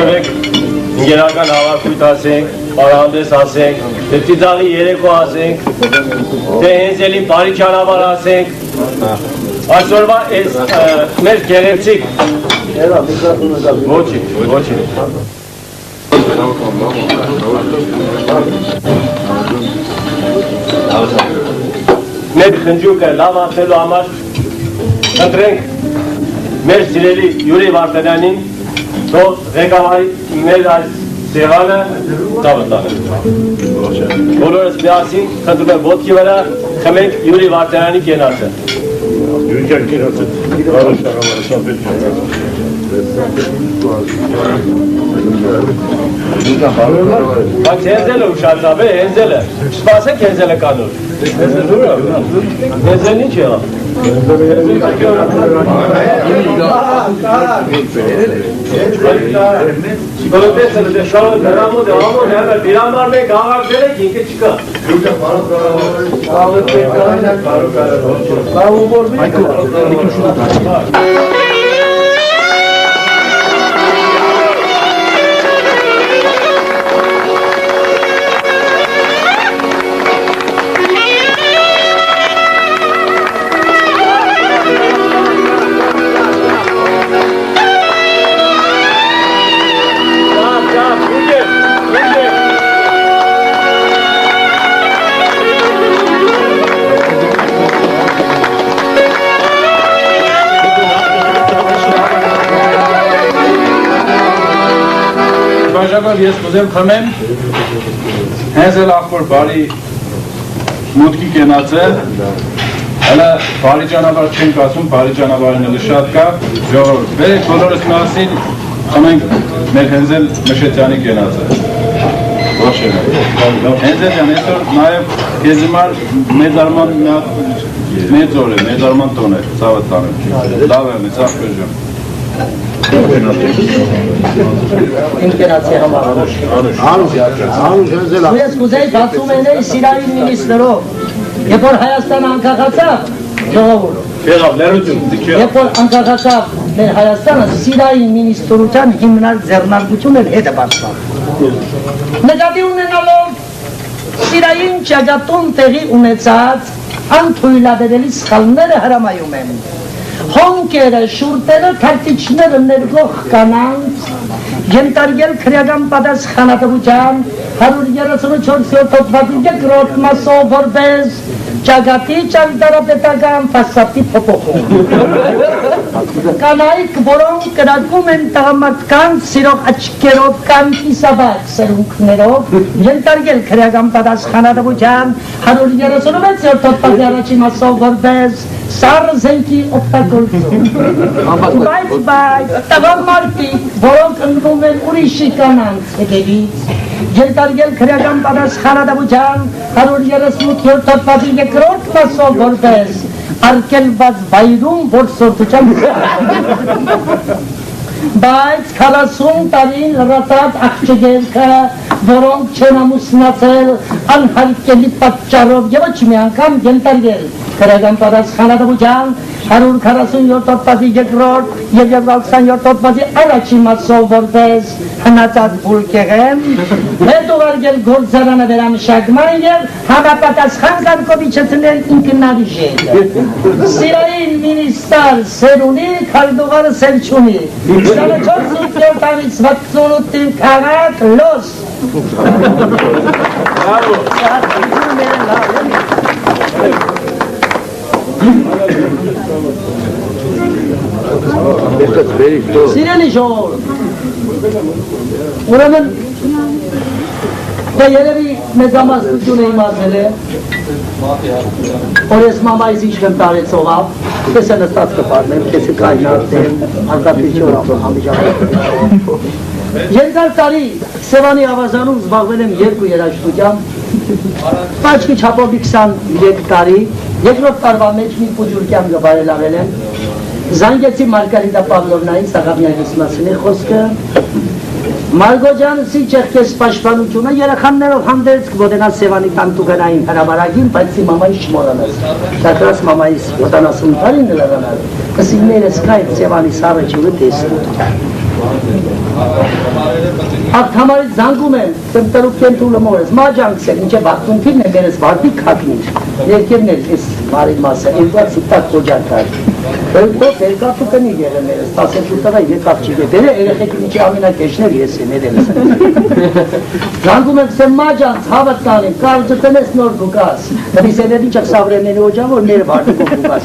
Ոսվեք, ինգերական հավաքույթ ասենք, պարահանդես ասենք, ծիծաղի երեկո ասենք, թե հենց էլի բարի ճանապարհ ասենք, այսօրվա այս մեր գեղեցիկ ոչինչ, ոչինչ։ Մեր խնջուկը լավ անցնելու համար ընտրենք մեր սիրելի Յուրի Վարդանյանին, թող ղեկավարի մեր այս սեղանը տավը տանենք։ Բոլորս միասին խնդրում եմ ոտքի վրա խմենք Յուրի Վարդանյանի կենացը։ Յուրի կենացը։ Բայց հենզելը ուշացավ է, հենզելը, չսպասեք հենզելը կանոր։ Հենզելն ինչ եղավ։ Բոլոտեսը դեշալը դրամոտ է, ամոն հեղը, բիրանբար մեկ աղար դերեք, ինքը չկա։ Ես կուզեմ խմեմ հենց էլ ախոր բարի մուտքի կենաց է հələ բարի ճանապարհ չենք ասում, բարի ճանապարհն էլ շատ կա ժողովուրդ, բերեք բոլորս միասին խմենք մեր Հենզել Մշետյանի կենացը Հենզել ջան, այսօր նաև քեզ համար մեծարման մեծ օր է, մեծարման տոն է, ցավը տանեմ լավ է, մեծ ախպեր ջան Ինկերացի համար Ես կուզեի բացում էնեի սիրային մինիստրով Երբ որ Հայաստան անկախացավ Երբ որ անկախացավ մեր Հայաստանը սիրային մինիստրության հիմնար ձեռնարկություն էր հետը բացվավ Նկատի ունենալով սիրային ճակատում տեղի ունեցած անթույլատրելի սխալները հրամայում են Հոնկերը, շուրտերը, թարտիչները ներգող կանանց, ենտարգել քրեական պատասխանատվության 134-րդ հոդվածի երկրորդ մասով որպես ճակատի ճարտարապետական ֆասադի փոփոխում։ Կանայք, որոնք կրակում են տղամարդկանց սիրող աչքերով կամ կիսաբաց սերունքներով, ենտարգել քրեական պատասխանատվության 136-րդ հոդվածի առաջին մասով որպես Սառը զենքի օգտագործում Բայց տղամարդիկ, որոնք ընկնում են ուրիշի կանանց հետևից Ենտարգել քրեական պատասխանատվության 138-րդ հոդվածի երկրորդ մասով որպես արգելված վայրում որսորդության Բայց 40 տարի լրացած աղջիկը, որոնք չեն ամուսնացել անհարկելի պատճառով եւ ոչ մի անգամ ենտարգել քրեական պատասխանատվության 147 հոդվածի երկրորդ եւ 27 հոդվածի առաջին մասով որպես հնացած բուլկեղեն, հետ ուղարկել գործարանը վերամշակման եւ համապատասխան կարգով իջեցնել ինքնարժեք։ Սիրային մինիստր Սերունի, քարտուղարը Սելչունի, 24 տարից 68 քաղաք Լոս։ Բրավո։ Սիրելի ժողովուրդ, ուրեմն երևի մեծամասնություն է իմացել է, որ ես մամայիս ինչ-որ տարեցով ավ, ես է նստած կպարնեմ, ես է կայնացեմ, անկապիչոր ամիջանով։ Երկար տարի Սևանի ավազանում զբաղվել եմ երկու երաժշտությամբ, պաչկի չապով 23 տարի, երկրորդ տարվա մեջ մի պուջուրկյան գբարելավել եմ, զանգեցի Մարգարիտա Պավլովնային Սաղավյանից մասինի խոսքը, Մարգոջանցի ճեղքես պաշտպանությունը երեխաներով հանդերձ կոտենա Սևանի տանտուգանային հրավարագին, բայց ի մամայիս չմորանաս, դակրաս մամայիս 70 տարին նլավանալ, կսիներես կայք Սևանի սարը չուղը տեսնու։ Ակթամարից զանգում են, տրուկ կենթուլը մորես, մաջանքսել, ինչե վաղտունքիրն է մերս վարդի կակնիր, ներքերն էլ ես մարի մասը, ինվատ սիպտակ կոջանքար, Դոք երկապը կնի եղը մերս, 12 տղա եկապ չի գետերը, երեխեքին իչի ամինակեշներ ես եմ էդելս։ Զանգում եմ սեմ մաջանց, հավատ կանեմ, կար ձտենես նոր գուկաս, նվիսեներ ինչակ սավրեմենի օջավոր ները վարդիկով գուկաս։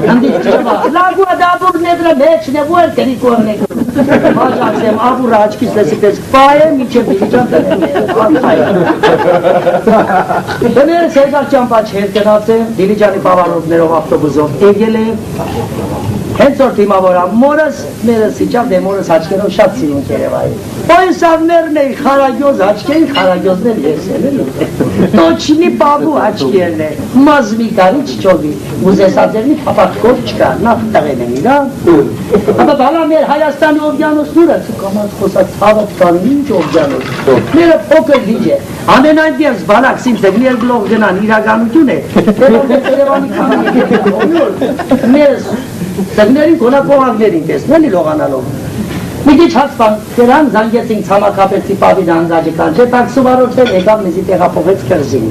Հնդից չվա, լագու ադաբուր նեդրը մեջն է, որ կրի կողնեք։ Մաջանց եմ, աբուրը աչքիս լեսի պես կպայեմ, իչև դիլիջան Բներս երկար ճամպաչ հերկենած է, դիլիջանի պավարովներով ավտոբուզով էգել է, հենց որ թիմավորամ մորս, մերս իջավ դե մորս հաչկերով շատ սիրուն կերևայի։ Պոյսավներն էի խարագյոզ հաչկերի, խարագյոզներ ես էլ է։ Տոչինի պավու հաչկերն է, մազմի կարի չչովի, ուզեսածերնի պապատքով չկա, նախ տղեն են իրա։ Ապա բալա մեր Հայաստանի ովյանոս նուրը, կամած խոսած հավատ կանին ինչ ովյանոս, մերը փոքր լիջ է, ամենայն դերս բալաքսին ձգներ գլող գնան իրականություն է, Երևանի կանին մերս ձգներին կոնակողավներին տեսնել լողանալով։ Մի քիչ հացպան, դրան զանգեցինք ցամաքապետի պավին անգաջի կանջե, տաքսուվարորդել եկավ մեզի տեղափոխեց կրզին։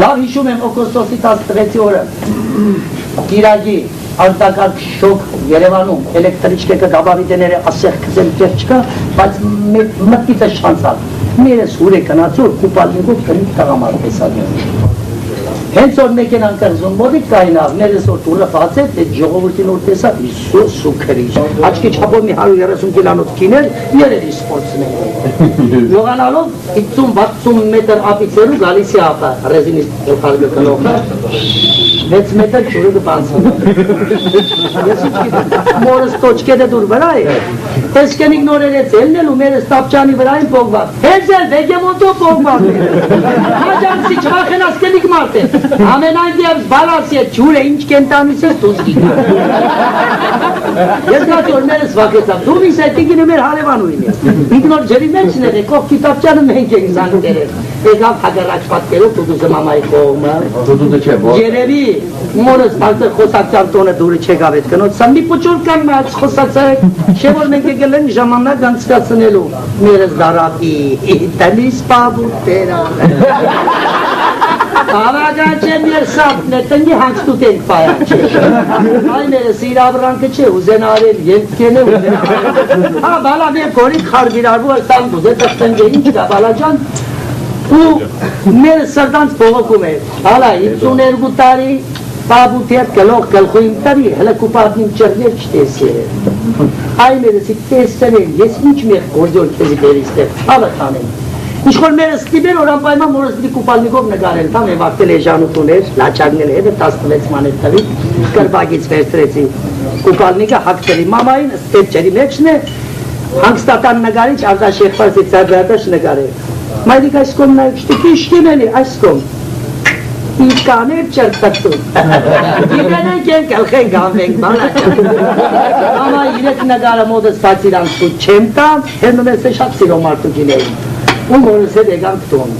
Լավ հիշում եմ օգոստոսի 16-ի օրը, գիրագի արտակարգ շոկ Երևանում, էլեկտրիչկեկը գաբարիտեները ասեղ քզել կեր չկա, բայց մտքիցը շանցալ, մերս հուր է կնացոր, կուպալինգով կնիք տղամար տեսադյոն։ Հենց որ մեկենան կրզուն մոդիկ կայնավ, ներս որ տուրը բացեց, այդ ժողովրդին որ տեսավ, Իսուս սուքրիչ, աչքի չապով մի 130 կիլանոց կիներ, երերի սպորտսներ։ Յողանալով 50-60 մետր ապիցերու գալիս է ապա, ռեզինիստ գլխարգը կնողը, 6 մետր չուրը կպանցում։ Ես ինչ գիտեմ, մորս տոչկեդը դուր վրա է, տեսկենիք նորերեց ելնել ու մերս տապճանի վրային պողված, հենց էլ վեգեմոնտով պողված է, հաջանցի չվախենաս կենիք մարդ է, ամենայն դեպս բալաս է, ջուր է, ինչ կենտանիս ես դուզ գիտա։ Ես գաց որ մերս վակեցավ, դու միս այդ տիկին է մեր հարևանույն է, ինքնոր ջրի մեջն է, կողքի տապճանը մենք ենք զանգերել, եկավ հագարաչ պատկերով տուդուզը մամայի կողմը, երևի մորս բալտը խոսակցան տոնը դուրը չեկավ էդ կնոց, սա մի պուչուր կան մաց խոսացայք, չէ որ մենք եկել են ժամանակ անցկացնելու, մերս դարապի, տնիս պավուր տերան։ Հավագան չէ մեր սապն է, տնգի հանցտուտ ենք պայան չէ։ Այ մերս իր աբրանքը չէ, ուզեն արել, ելքեն է ուզեն արել։ Հա, բալա մեր կորիկ խարգիրարվու ըստան դուզ է տստնգե ինչ կա, բալաջան, ու մերս սրտանց բողոքում է, հալա 52 տարի, պաբութեր կլող կլխույմ տարի, հլը կուպատնիմ ճրներ չտեսի է։ Այ մերսի տեսցեն են, ես ինչ մեր գործոր կեզի բերիստեղ, հավատ անեմ։ Ինչ-որ մերս տիբեր որ անպայման մորս դի կուպալնիկով նկարել, տամ է վաղտել է ժանուտուներ, լաչագնել է, հետը 16 մանետ տվի, կրբագից վերցրեցի, կուպալնիկը հակցելի մամային, ստետ ջերի մեջն է, հանգստատան նկարիչ, արդաշ եխվարսի ծարդրատաշ նկարել, մայդիկ այս կոմ նայք շտիք իշկին էլի, այս կոմ, իշկաներ չրտտում, իգանենք են կլխենք անվենք, մամա իրեք նկարը մոդս բաց իրան սուտ չեմ տան, հերնում ես է շատ սիրո մարդուքին էին, ու մորս հետ եկանք տոն,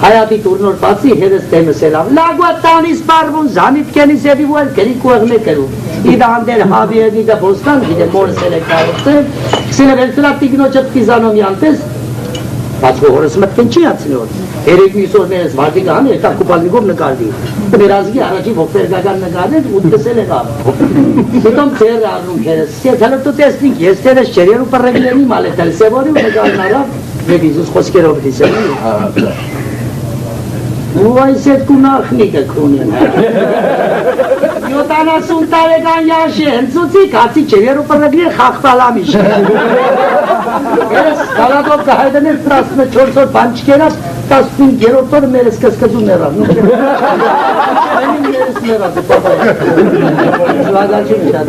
հայատի տուրնոր բացի հետս տեմս էլավ, լագուատ տանիս պարվուն, զանիտ կենիս եվի ու էլ կրի կողն է կրում, իդա անդեր հավի է նիդա բոստան, գիտե մորս էլ է կարոցել, քսին է վերցրավ տիգնոչըտ կիզանոմյան տես, բաց հորս մտքեն չի ացնոր, երեք միսոր ներս վարդի կան, երկար կուպալնիկով նկարդի, մեր ազգի առաջի ողբերգական նկարներ ու տեսել է կավ, հետոմ ծեր արնում կերս, ես հլը տու տեսնիք, ես տերս չերերու պռեգլենի մալետել, սևորի ու նկարն արավ, Եվ իզուս խոսքերով դիսել ու այս էտ կունախնիկը կունին 70 տարեկան յաշի հնցուցի կացի չերերու պռգներ խաղթալամիշ Երես կալատով կհայդներ 14 օր բան չկերած 15-երորդ օրը մերս կսկզու ներավ Երես ներավ Լագաչին շատ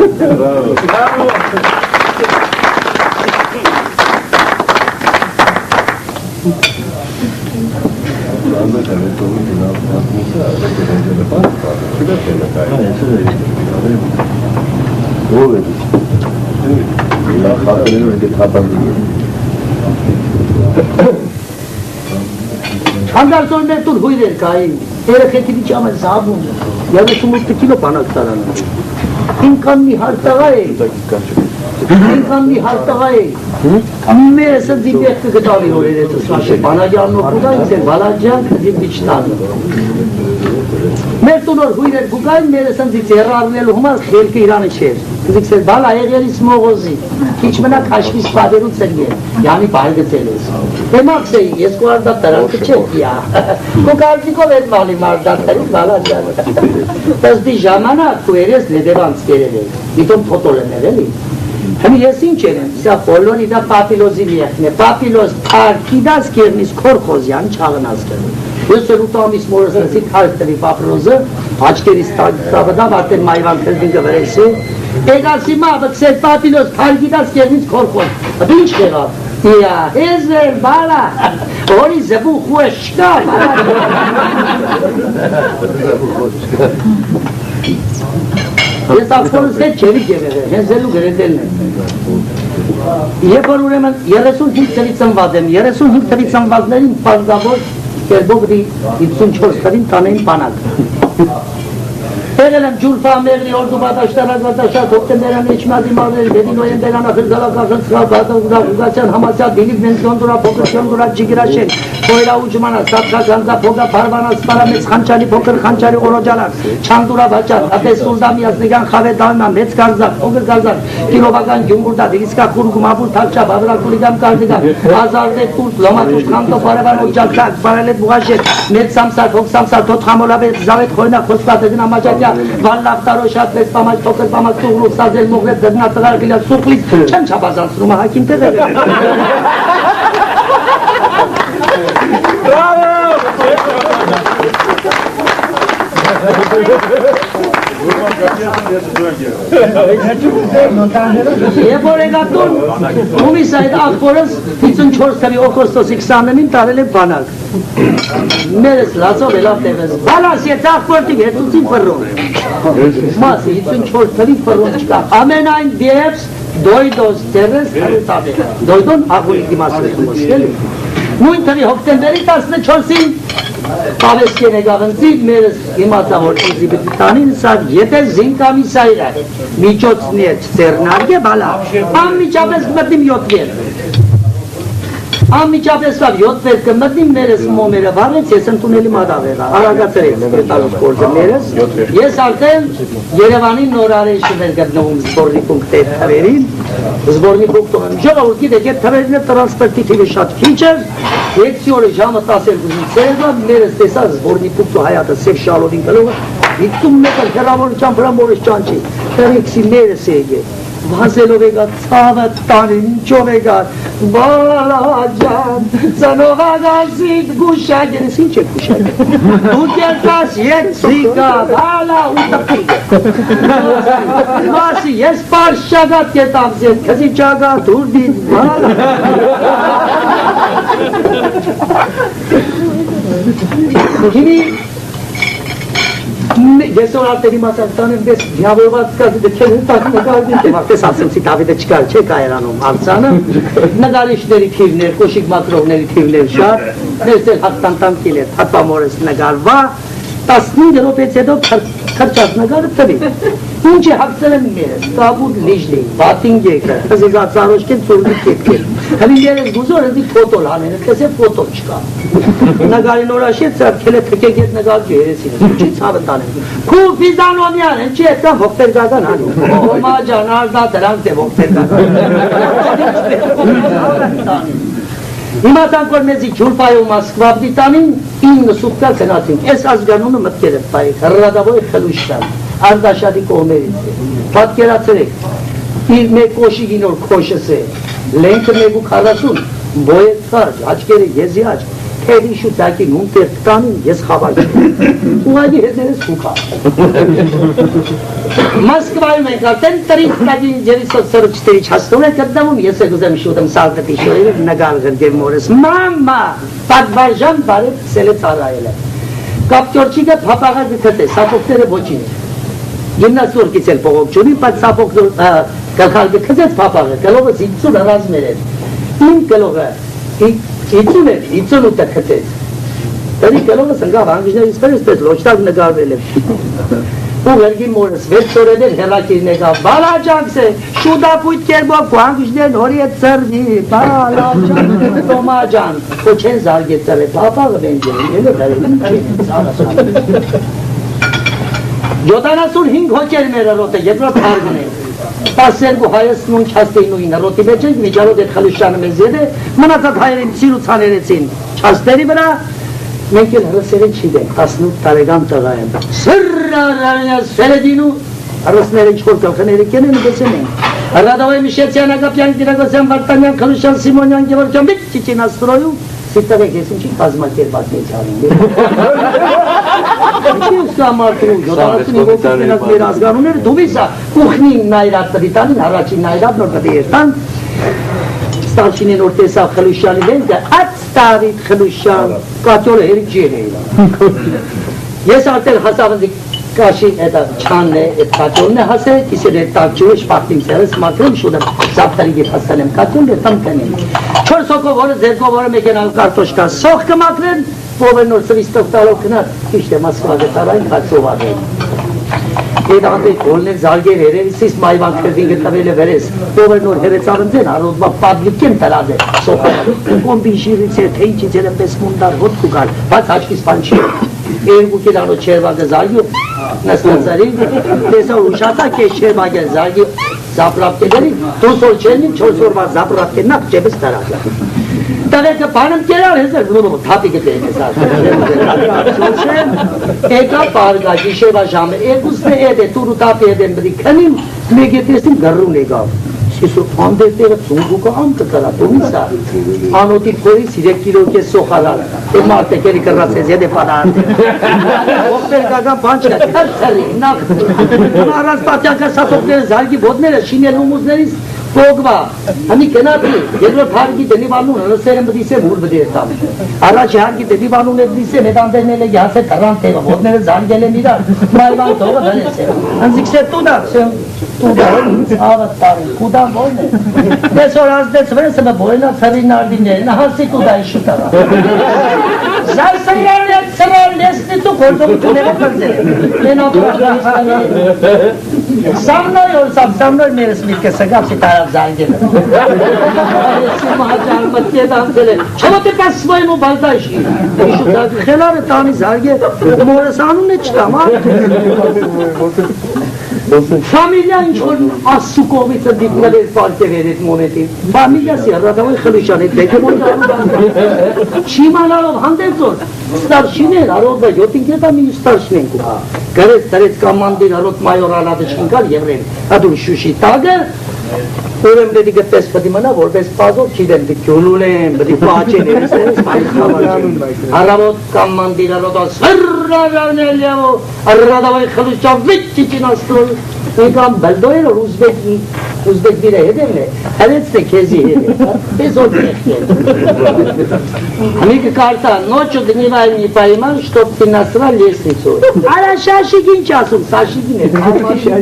Հանդարսոն մեր տուր հույր էր կային, երեխեքիլի չամ է զաբում, 38 կիլո բանակ տարանը, ինքան մի հարտաղա է, ինքան մի հարտաղա է, մեր սնդի բեղկը գտավի հորեր է ծսվաշե, բանագյանն օգուդա ինձ են բալաջյան կզի բիչտան։ Մեր տունոր հույրեր գուգայն մեր սնդից երարնելու հումար խելքը իրանը չեր։ Կզիքս էլ բալ այեղերից մողոզի, քիչ մնակ հաշվիս պադերուց էր գեր, յանի բարգծել ես։ Հեմաքս էի, ես կուարդա տրանքը չեք յա, կուկարդիկով էդ մալի մարդատարի բալաջյանը։ Տզդի ժամանակ կու երես լեդևանց կերել է, իտոմ փոտոլ են էլի։ Հմի ես ինչ եմ, սա բոլորի դա պապիլոզի լիեխն է, պապիլոզ պարկիդաս կերնիս կորխոզյան չաղնաս կերն։ Ես էլ ուտամիս մորսնցի թարդվի պապրոզը, աչկերիս տավդավ ատեն մայվան կրդին գվրես է, էգասի մա բքսեր պապիլոզ պարկիդաս կերնից կորխոզ, ինչ կեղավ, իա, հեզր, բալա, որի զբու խուը շկա, Ես ակորս հետ չևի գևեր է, հենզելու գրետելն է։ Եվ որ ուրեմն 35 թվի ծնված եմ, 35 թվի ծնվածներին պարզավոր կերբով 54 թվին տանեին պանակ։ Եղել եմ ջուրպա մեղրի օրդու բատաշտարակ բատաշատ, հոկտեմբերան էջմադի մարներ, դեդի նոյեմբերան ախրգալակախն սղալգացյան համացյալ դիլիվ նենզգոն դուրա փոքրշյոն դուրա ջիգրաշեն, խոյրա ուջմանա, սատկա գանձա փոգա պարվանա սպարա մեծ խանչալի փոքր խանչալի օրոջալակ, չանդուրա բաճար, ատես սուլդամի ազնիգան խավե դալնա, մեծ կարզակ, փոքր կարզակ, կիլովական գյունգուրդա, դիրիսկա խուրգում աբուր թալչա, բավրակուլիգամ կարդիգամ, հազարդե կուրտ, լոմատուշ խամտո պարևան օջալցակ, պարելետ բուղաշետ, մեծ սամսար, հոգ սամսար, թոտ խամոլաբետ, զավետ խոյնա, խոսպատեզին ամաճակյա Վալավ տարոշատ մեծ պամաչ, փոքր պամաչ, տուղլուկ, սազել, մողրետ, դրնա, տղար, գիլա, սուխլից, չեմ չապազանցնում, հակին տեղեր է։ Եվ որ եկատուն, ումիս այդ աղբորս 54 թվի օգոստոսի 29-ին տարել է բանակ։ Մերս լացով էլավ տեղես, բալաս ետ աղբորտի հետուցին պրոն։ Մասի 54 թվի պրոն չկա, ամենայն դեպս դոյդոս տեղես հրուտավ է, դոյդոն աղուլի դիմասը խմոսկել է։ Նույն թվի հոկտեմբերի 14-ին Պավեսկեն եկաղնցի մերս իմացավոր ինձի բտանին սավ եթե զինկամիսայր է միջոցնի է ծերնարգե բալա անմիջապես կմտնիմ 7 վեր անմիջապես կավ 7 վեր կմտնիմ մերս մոմերը վարեց ես ընդունելի մադավեղա արագացրեց կետալուս կորձը մերս ես արդեն Երևանի նորարեն շվեր գտնվում զբորնի պունկտեր թվերին զբորնի պունկտում եմ ժողավոր գիտեք ետ թվերին է տրանսպերտի թիվը շատ քիչ էր Եկցի օրը ժամը 12-ին ծերևա, մերս տեսա զբորնի պուկտու հայատը սև շալովին կլողը, իգտում մեկը հերավորության վրա մորս ճանչի, տերեքսի մերս եգե, վազելով եկա, ծավը տանին, ինչով եկա, բալաջան, ծնողագազիտ գուշագերս, ինչ է գուշագեր, դու կերտաս եկցիկա, բալա ու տպիկ, մասի, ես պար շագատ կետամ զետ, կզի ճագատ ուրդից, բալա, Հիմի ես որ արտերի մասաստան եմ դես դյավորված կազի դքել հուտակ նկարդին եմ արտես ասեմցի Դավիդը չկար չեք այրանում արձանը նգարիչների թիվներ, կոշիկ մակրովների թիվներ շատ ներսել հաղթանտան կիլեր հատպամորս նգարվա 15 րոպեից հետո քրճած նգարը տվի ինչ է հաղթել եմ մերս, կաբուտ լիժլի, բատին գեկը, հզիգած արոշկեն ծուրդի կետքել Հլի երես գուզոր հզի փոտոլ հանեն, կեսե փոտոլ չկա Նգարին օրաշեց ծրքել է թկեք ետ նգար գերեսին, չի ցավն տանեն Քու ֆիզանոմյան են, չի էտկան ողտեր գագան հանում Ոմա ջան, արձա դրանք դե ողտեր գագան Իմացանք որ մեզի ջուրպայում ասկվաբդի տանին, 9 սուխկա կնացինք, ես ազգանունը մտքեր եմ պայեք, հրրադավոր է խլուշտան, արձաշատի կողմերից է, պատկերացրեք, իր մեկ կոշիգին որ քոշս է, լենքը մեկ ու 40, բոյետ կարջ, աչկերը եզի աչկ, թերի շուտակի նուն տեր տանին, ես խավակ եմ, ուղագի հետներս խուկա Մոսկվայում ենք արդեն տրից տագին 944 հասնում է կրդավում, ես է գուզեմ շուտեմ սալտետի շորերը նգալ գրգև մորս, մամա, պատվարժան բարև սել է ծարայել է, կապտյորչիկը պապաղագը կտե, սապոքները ոչին է, գիմնասորկից էլ պողոք չունի, բայց սապոք կլխալգը կծեց պապաղը, կլողը 50 հրազմեր էր, իմ կլողը 50 էր, 58-ը կծեց, տերի կլողը սնգավ անգիժներից պերս պես լոչտակ նգարվել է ու վերգի մորս վեց օրեներ հերակիրն եկավ, բալաջանքս է, շուդապույտ կերբով կուանգուշդեն հորի է ծրվի, բալաջանք, տոմաջան, ու չեն զարգե ծրը, պապաղը բենջեն, ելը վերելին չեն, 75 հոկեր մեր ռոտը, երկրոտ հարգն է, 12 հայս նուն չաստեին ուին ռոտի մեջ ենք, միջարոտ էտ խլուշանը մեզ եդ է, մնացատ հայերին սիրուցաներեցին, չաստերի վրա, մենք էլ հրսերեն չիդենք, 18 տարեկան տղա եմ, սրրարարնյաս սերեդինու, հրսները ինչ-որ կլխները կենեն ու գեցեն են, հրադավայ Միշեցյան, Ագապյան, Գիրագոսյան, Վարտանյան, Խլուշյան, Սիմոնյան, Գևորգյան, բիտ չիչին աստրոյու, սիտտավեք ես ինչի կազմակերպած մեծ հարին Ինչի ուստա մարդրու, 75 մեր ազգանուները, դու վիսա, ուխնին նայրատ տվիտանին, առաջին նայրատ նոր տվի երտան, Ստարշինեն որ տեսավ խլուշյանի լենքը, այդ ստարիտ խլուշյան, կատյոլը հերիք ջեր է Ես արտել հասավ ընձի կաշի չանն է, այդ կատյոլն է հասել, իսել է տակջուրը շպախտիմ սերս, մակրում շուդեմ, զապտարի գետ հասանեմ կատյոն գետամ կնեմ Չոր սոկով որը, ձերկով որը մեկենալ կարտոշկա, սող կմակրեն, ով է նոր սվիստով տալով կնար, իշտ է մասվագը տարային կացով ադեն Եդ անդեիք հոլներ զարգեր երևիսիս մայվան կրվին գտվել է վերես, ով էր նոր հերեցավնձեն, արոդվա պաբլիկեն տրադ է, սոխը, կոմբի շիրից է, թե ինչից էր եմպես մունդար հոտ կուկար, բայց հաչկիս պան չի, երկու կիլանոց չերվագը զարգյու, նստացարին, տեսա ուշատա կեզ չերվագը զարգյու, զապրապկեների, դուսոր չերնին, չորսորվա զապրապկեննակ չեպս տրադ Տավեկը պանըմ կերար հեզր, թապի գտել ես ասել, եկա պարգա, գիշևա ժամը, երկուսն է էդ է, տուրու տապի էդ են բդի, քնին մեկ ետեսին գրրուն եկավ, սիսու անդերտեղը ծունգուկը ամկը կրա, տունիսա, անոտի փորի 3 կիլո կես սոխարար, է մարտեկերի կրած ես եդ է պարարդ, ողբեր կական բան չկա, թրցրի, նախ, առած պատյանքա սասողները զարգի ոտները, շինել ումուզներից, Կոգվա, հանի կնատի, երկրոտ հարգի դելիվանուն, հնսերն բդիսեմ հուր բդիրտամ Առաջ հարգի դելիվանուն է բդիսեմ, հետ անդերնել է գյասը կռան տեղը, ոտները զարգել են իրար, մայվան տողը դնես է Հնձիքսեր տուդա, ավըտ տարի, կուդան բոյն է Դես որ ազդեց վրեսը մը բոյնա ծրին արդիներն, հասի կուդայի շուտավա Զայսրյան է ծրան լեսնի դու գործողությունները կրձել Են Սամնոյ մերս միտքը սգապ սիտարավ զանգել Ես մահաճար մտիետ ամդել է Չվոտ է պաս սվայմ ու բալդայշի Խելարը տանի զարգել մորս անուն է չտամ Familia ինչ-որ ասու կողմիցը դիպնել էր պարկեր էդ մոնետին Familiasi հրադավայ խլուշան էդ դեքը մոնտարում Չիմանալով հանդերձոր Ստարշիներ արոդվա 7 կետա մի ստարշին ենք ու Գրեց տրեց կամանդիր արոդ մայոր ալադը չինկար եվրեն Հադում շուշի տագը Ուրեմ դետի գտես պտի մնա, որպես պազով չիդեմ դի կյոլուլ եմ, բդի պաչեն էրսերես մայր խավաչեն Հարավոտ կամ մանդիր արոդա սրրարարնել եվո, արրադավայ խլուշավ վիճիչին աստրոլ Եկամ բլդոյր որ ուզբեկ բիրը հետևն է, հրեցն է կեզի հետ, պես որ դեխի է Հմիկը կարտա, նոչը գնիվայ մի պայման, շտոպ տինասրա լեսնիցո Արա շաշիկ ինչ ասում, սաշիկին է, հարմարին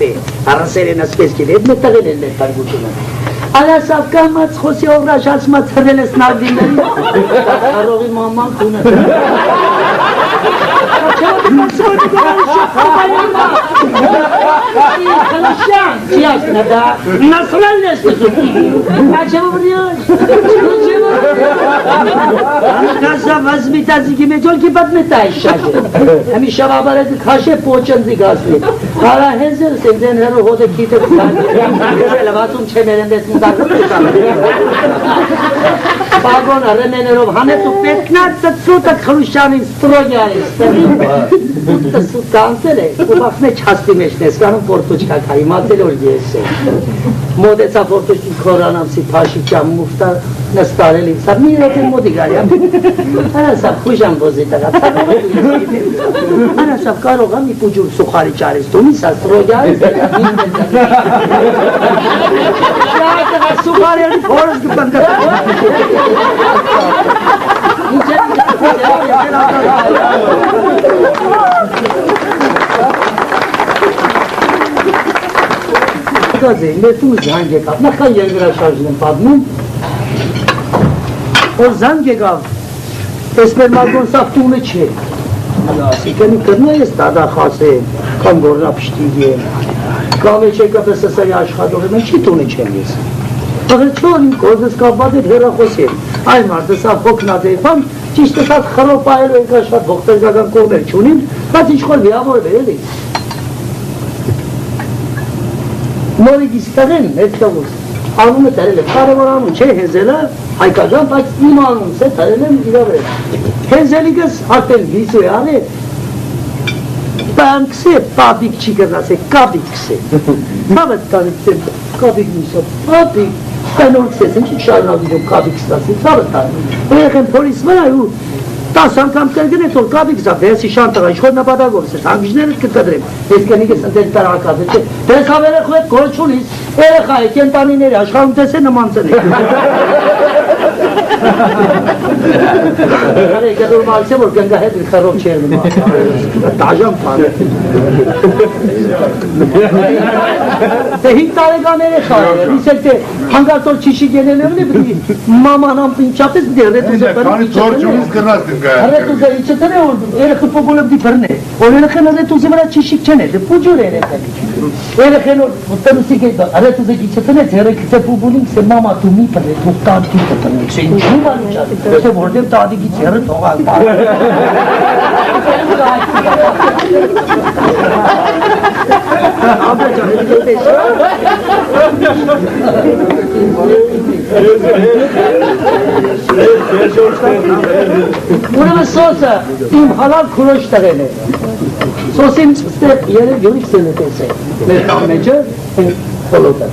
է, առասերեն ասպես կել, հետ մը տղել են մեր տարգությունը Ալասավ կամած խոսի ովրաշացմած հրել ես նարդիների, կարողի մաման կունը Խլուշյան, չիասնա դա, նասրալն ես նսում Աչևը վրիոչ, Անքասա վազմիտազիկի մեջոլ կիպատ մետայ շաժը Հեմի շավաբար էդի խաշե պոչնձի գասվի Հարա հենզեր սենձեն հերո հոդը կիտը լվացում չեմերեն դես Բագոնը ռեմեներով հանեց ու պետքնած ծծուտը խլուշյանին ստրոգյարին ստեղին Սուտ կանցել է, ուղախն է չաստի մեջ նեսկանում պորտուչկա կայի, մատել որ ես է Մոդեցա պորտուչկի կորանամսի պաշիչան մուվտա նստարել ինձ, մի ռոտ է մոդի գարյամ Արասավ խույժան բոզի տղա, Արասավ կարող եմ մի պուջուր սուխարի ճարից, դու միս աստրոգյարից Սուխարի փորս գպնդը Մեթում զանգ եկավ, նախան երկրաշարժն եմ պատմում Որ զանգ եկավ, ես մեր մարգոն սավ տունը չէ Ասիկենի կրնա ես տադախաս եմ կամ գորնապշտի եմ, կամ էջեկապես ասայի աշխատող եմ, չի տունի չեմ ես։ Աղերջոն իմ կոզս կապված էր հերախոս եմ, այն մարդը սա հոգնած է վան, ճիշտ ասած խրով պայելու ենք աշխատ ողտերգական կողմեր չունին, բայց ինչ-որ միավոր վերել ենք։ Նորիկ իստեղեն, մեծ տղուս, անունը տերել է, կարևոր անուն չէ, հեզելը, հայկական, բայց իմ անունս է, տերել եմ իրավեր։ Հեզելիկս արդեն լիսու է արել, բանքս է, պապիկ չի կրնաս է, կապիկ կսե։ Հավդ տանիքս է, կապիկ միսով, պապիկ, Կայնորքս ես, ինչ շարնագիրում կապիկ ստասի, հավդ տանիք։ Երեխ եմ պոլիս վրա ու 10 անգամ կրգն է թոր կապիկ զա, վեսի շանտղա, ինչ-որ նպատակով սես, հանգիջներըտ կկդրեմ, ես կնիկս ընտել տարակած է, դես հավ երեխու հետ գոլ չունիս, երեխա է, կենտանիների աշխարում տես է նման ծնի։ Արեք է նորմալից է, որ գնգա հետ իր խրով չեր նման, դաժան պան է։ Դե 5 տարեկան երեխա է, իսել թե հանգարտոր չիշի գենել եմ է, մամանամ պինչապես դերետ Հրետ ուզը իչտր է, որ երեխը պոգոլը բդի բրն է, որ երեխեն հրետ ուզը վրա չիշիկ չեն է, դե պուջուր երեխեն։ Երեխեն որ տնուսիկ է, հրետ ուզը իչտր է, երեքից է պուբունինք, սե մամա դու մի բրը, դու տանքի կտնեք, սե ինչու բանիչատ, սե որդեմ տադիգից երետ հողալ պար։ Ուրեմն սոսը իմ հալալ քուրոշ տղեն է, սոսին ստեղ երև յորիք սենետես է, մեր կամեջը խոլոտը։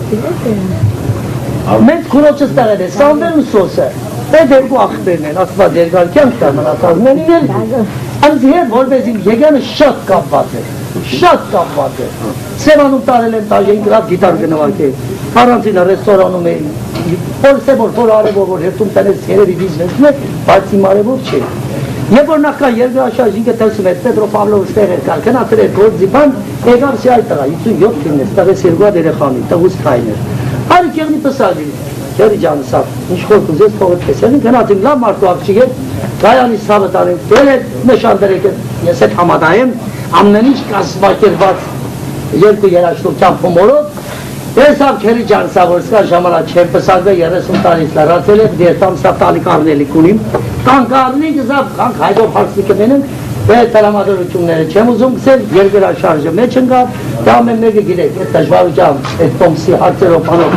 Մենք քուրոշս տղեն է, սանդերն սոսը, է դերգու աղբերն են, ասվա դերգարկյան կտամնացազն են իրել, անձ հետ որպես իմ եգանը շատ կապված է, շատ կապված է, սևանում տարել են տաժեն գրավ գիտար գնվակ է, առանցինը ռեստորանում էին, Որս է որ արևով որ հետում տենես երևի բիզնեսն է, բայց իմ արևով չէ։ Եվ որ նախկա երկրաշարժ ինքը տեսում է Պետրո Պավլովը ստեղ էր կար, գնացել էր գործի բան, եկավ սի այդ տղա, 57 քինես, տղես երկու երեխանի, տղուս քայն էր։ Արի կեղնի պսալի, Քերի ջան, սա ինչ որ կուզես փողոց քեսեն, գնացին լավ մարդու աղջիկ էր, գայանի սավը տանեն, դել է նշան դրեք, ես հետ համադայեմ, ամեն ինչ կազմակերպված երկու երաժշտության փոմորով Տեսավ Քերի ջան, սա որ սկա ժամանակ չեմ պսակվել 30 տարից լրացել եմ, դերտամ սա տալի կարնելիք ունիմ, կանք արնի գզավ, կանք հայդով հարցնի կմենենք, այդ տրամադրությունները չեմ ուզում գսել, երկրաշարժը մեջ ընկավ, դա ամեն մեկը գիրեք, այդ դժվարությամբ, այդ Տոմսի հարցերով անով,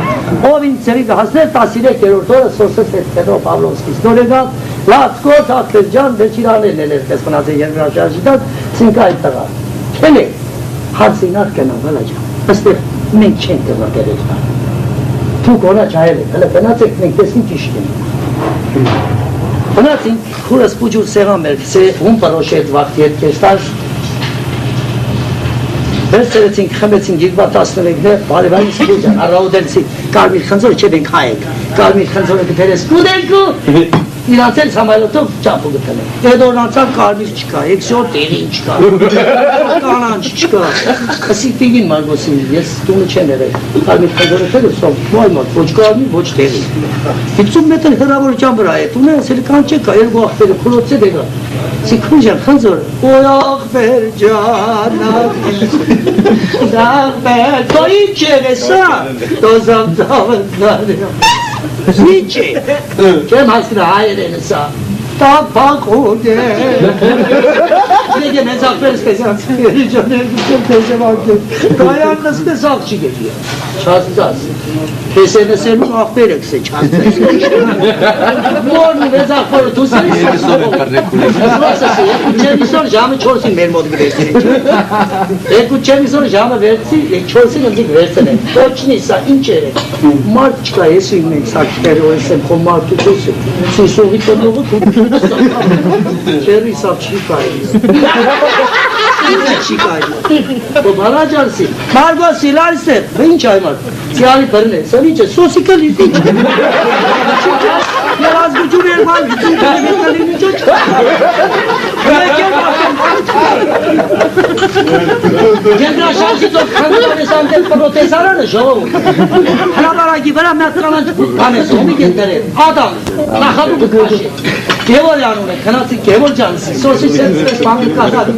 ով ինձ ծերի կհասներ 13-րդ օրը սոսս այդ Պետրո Պավլովսկիս նոր եկավ, լացկոց աղբեր ջան, վերջիրաներն էլ էր տեսնած է երկրաշարժի տակ, ցինք այդ տղա, քել է, հարցին արկենա, վելա ջան, ըստեղ մենք չենք կրնատերել տան, թուք օրա չայել եք, հլը բնացեք մենք տեսին ճիշտ ենք, բնացին քուրս պուջուր սեղան մեր կսե, հում պրոշ էդ վաղթի հետ կեստար, վերցերեցինք, խմեցինք երկվա 13-ներ, բարևայնից գուջան, առաուդելցի, կարմիր խնձորը չէ բենք հայեք, կարմիր խնձորը կտերես կուդենքու, իրանցել սամայլոտով ճապու գտնեք, էդ օրնացան կարմիր չկա, էքսյոր տերին չկա, կանանչ չկա, ասիկ տիգին մարգոսին, ես տունը չեն երեք, կարմիր խնձորը տերս, ոյ մոտ, ոչ կարմիր, ոչ տերին, 50 մետր հրավորության վրա է, տունը ասել կան չեկա, երկու աղբերը քրոց է դեգա, Սիքուն ջան, խնձորը, ոյ աղբեր ջան, աղբեր, դո ինչ ես սա, դոզամ դավնարի, Ինչ է, չեմ հասկնա հայեր են սա, տապակոտ է, Եկե մեզ աղբեր սկեսած, երի ջան երկուքեմ տեսեմ աղբեր, կայան նստես աղջիկ եք է, չասծաս, տեսենսելու աղբեր եք սե չասծես, մորնի մեզ աղբորը դուսերի սոսով, երկու չեմիսոր ժամը 4-ին մեր մոտ գվերցին, երկու չեմիսոր ժամը վերցի, 4-ին ընձիկ վերցեն են, ոչնի սա ինչ էր է, մարդ չկա ես իմ ենք սակտերը որ ես եմ խոմ մարդու տեսը, սիսողի տնողը Չերի սավ չի կայլիս, չի կայլիս, բարա ջանսի, մարգոսի լարիս է, ինչ այմար, սիալի բրն է, սան ինչ է, սոսիկը լիս ինչ է, երազգություն էր ման, հիցուն կլին ինչ է, Ջենգրաշանցից ով քանդանես անտել պրոտեզարանը ժողով հրավարակի վրա մեկ կանանչ բանես ովի գետերել Ադամ, նախադու կաշի Գևոր յանուն է, քնացի Գևոր ջանսի Սոսի սենցրես բանգի կազարում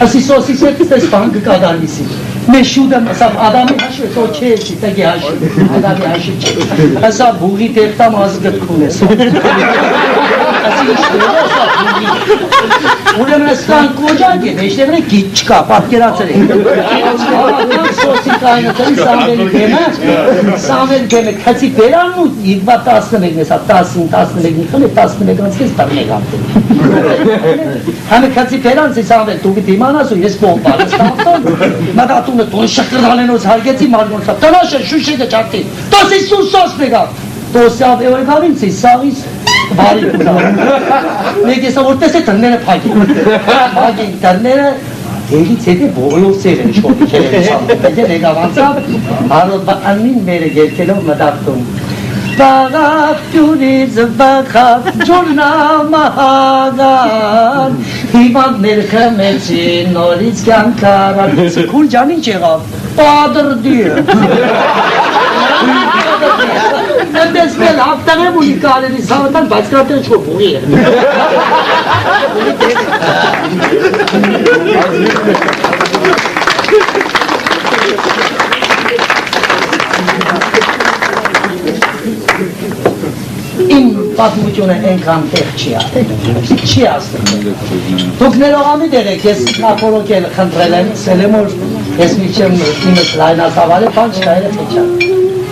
Ասի սոսի սենցրես բանգի կազարվիսի Մեր շուտը ասավ Ադամի հաշվը թող չեցի, տեգի հաշվը, Ադամի հաշվը չէ Ասավ բուղի տերտամ ազգտքուն ես Ասի իշտել է ասավ բուղի Ուրեմն ասկան կոջակ է, մեջտեղն է գիտ չկա, պատկերացր է Սոսի կայնացրի Սամվելի թեմը Սամվելի թեմը կացի բերանն ու իգվա 11 ես, 10-11 խլ է 11 անցկես տարնեկ ամտել Համը կացի բերանց է Սամվել, դու գիտ իմանաս ու ես բոմբար ես տավտան Մադատունը տոն շկրդանենոց հարգեցի մարգոնցա, տնաշը շուշեգը ճարտի, տոս իսուս սոս նեգավ, տոս ավ էվայքավինց է սաղիս բարի կուզավ, մեկ եսա որտես է տրները պայգին տրները, Ելից հետը բողլով սեր են շոպի կերել սամը, պետե նեգավանցավ, հարոտ բանին մերը գերքելով մդակտում, Բաղավ ջուրիզ բաղավ ջուրնամահագան Հիվանդ ներքմեցին նորից կյանքարան Սքուլ ջան ինչ եղավ, պատրդի Ընդես մել հաղթաղեմ ունի կարելի սավտան, բայց կրատեն չոր բուղի է Իմ պատմությունը ենքան տեղ չի ասում Դուք ներողամիտ եղեք, ես նախորոք խնդրել եմ, սելեմ որ ես միչեմ իմս լայնասավար է, բան չկա երեկ էչա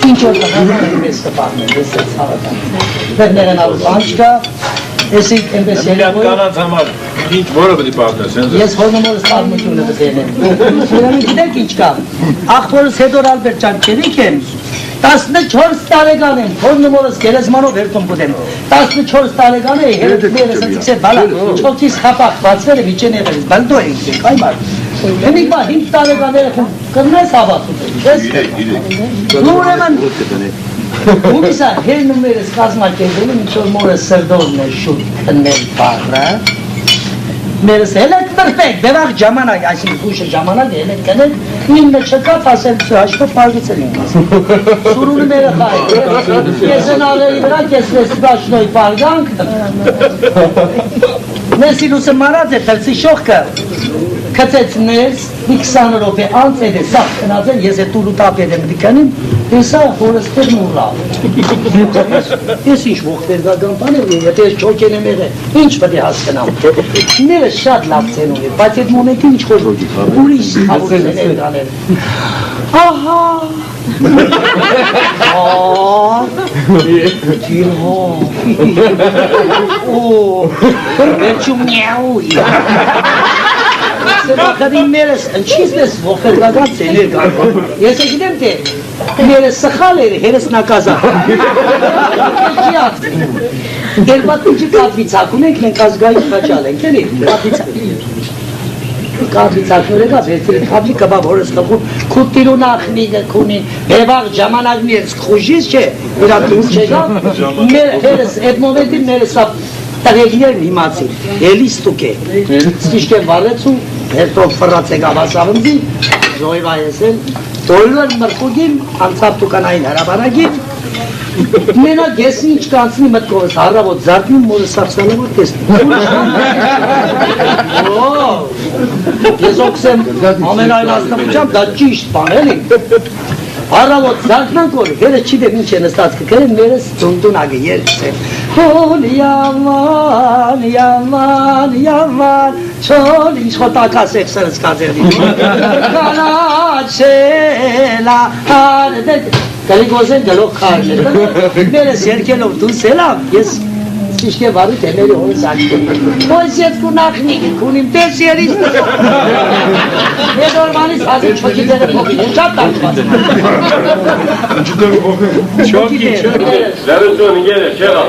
Ինչ որ տղաներ եմ ես կպարնեմ, ես ես հավատան Վերներեն ալու բան չկա, ես ինպես երևոյ Կանանց համար ինչ որը պտի պարնես, Ես հորնումորս պատմությունը բդենեմ Ուրեմն գիտեք ինչ կա, աղբորս հետոր Ալբերտ Ճանչերիք եմ 14 տարեկան եմ, հորնումորս գերեզմանով հերթում կուդեմ 14 տարեկան է, հերթներս ընցիքս է բալա Չոքիս խապախ բացվեր է վիչեն եղերից, բալ դու ենք ենք, այմար Εμείς μα 5 տարեկան երեխուն կրնես հավատում Դու ուրեմն Դու իսա հերնումներս կազմակերպել եմ ինչ-որ մորս սրդորն է շուտ կնել բառը Մերս հելեք տրպեք, բևաղ ժամանակ, այսին խուշը ժամանակ հելեք կնեք Ինը չկապ ասել հաշվով պարգիցել ենք Սուրունը մերը խայ Ես են ալերի վրա կեսնես դաշնոյ պարգանք Նեսինուսը մարած է թրցի շողքը Կծեց ներս, մի 20 ռոպե անց էդ է սաղ կնած են, ես է տուր ու տապ եմ դիկանին, հեսա հորստեր մուրավ Ես ինչ ողբերգական բան եմ, եթե ես չոքեն եմ եղել, ինչ պետք է հասկնամ Ները շատ լավ ցենում է, բայց այդ մոմենտի ինչ խոր ուրիշ հավուր են գանել Ահա Վերջում նյաուի Սրակադին մերս ընչիս ես ողբերգական ցեներ գան Ես գիտեմ թե մերս սխալ էր հերս նակազա Չի ասում Երբատուջի կատվիցակ ունենք մենք ազգային խաչալ ենք էլի Կատվիցակները կա վերցրել կաբլի կբա որս կխում քուտիրու նախնիգը քունին Եվաղ ժամանակներս խուժիս չէ իրա դուր չեկա Հերս այդ մոմենտին մերս տղեգներն իմացին, ելի ստուկ է Ստիշկ եմ վարեցու, հերտով ֆրած եկավ ասավնդի Զոյվա ես էլ, դոլվեր մրկուգին, անցավ տուկանային հրաբարագին Մենակ ես ինչ կանցնի մտքովս հարավոտ զարդնում մորը սարսալավոտ տեսնում Ես օքսեմ ամենայն ասնապուչամ, դա ճիշտ բան էլի Հարավոտ զարդնանք որ, հերը չի դեմ ինչ է նստած կկրեն, մերս ծունդունագը երկս է Հոլ yaman, yaman, yaman, çol ինչ խոտակա սեքսերս կազերդի Կանաչելա, հարդեք, կլիգոզեն գլող քարներ Մերս երկելով դուս էլավ, ես Շիշկ է վարու թեմերի հորս ակտում Ոյս ես կունախնիկ, կունիմ տես երից Ես օրմանից հազի չոքի դերը փոքին, ես շատ տանքված Չոքի, Լարություն, ինգերը, չեղա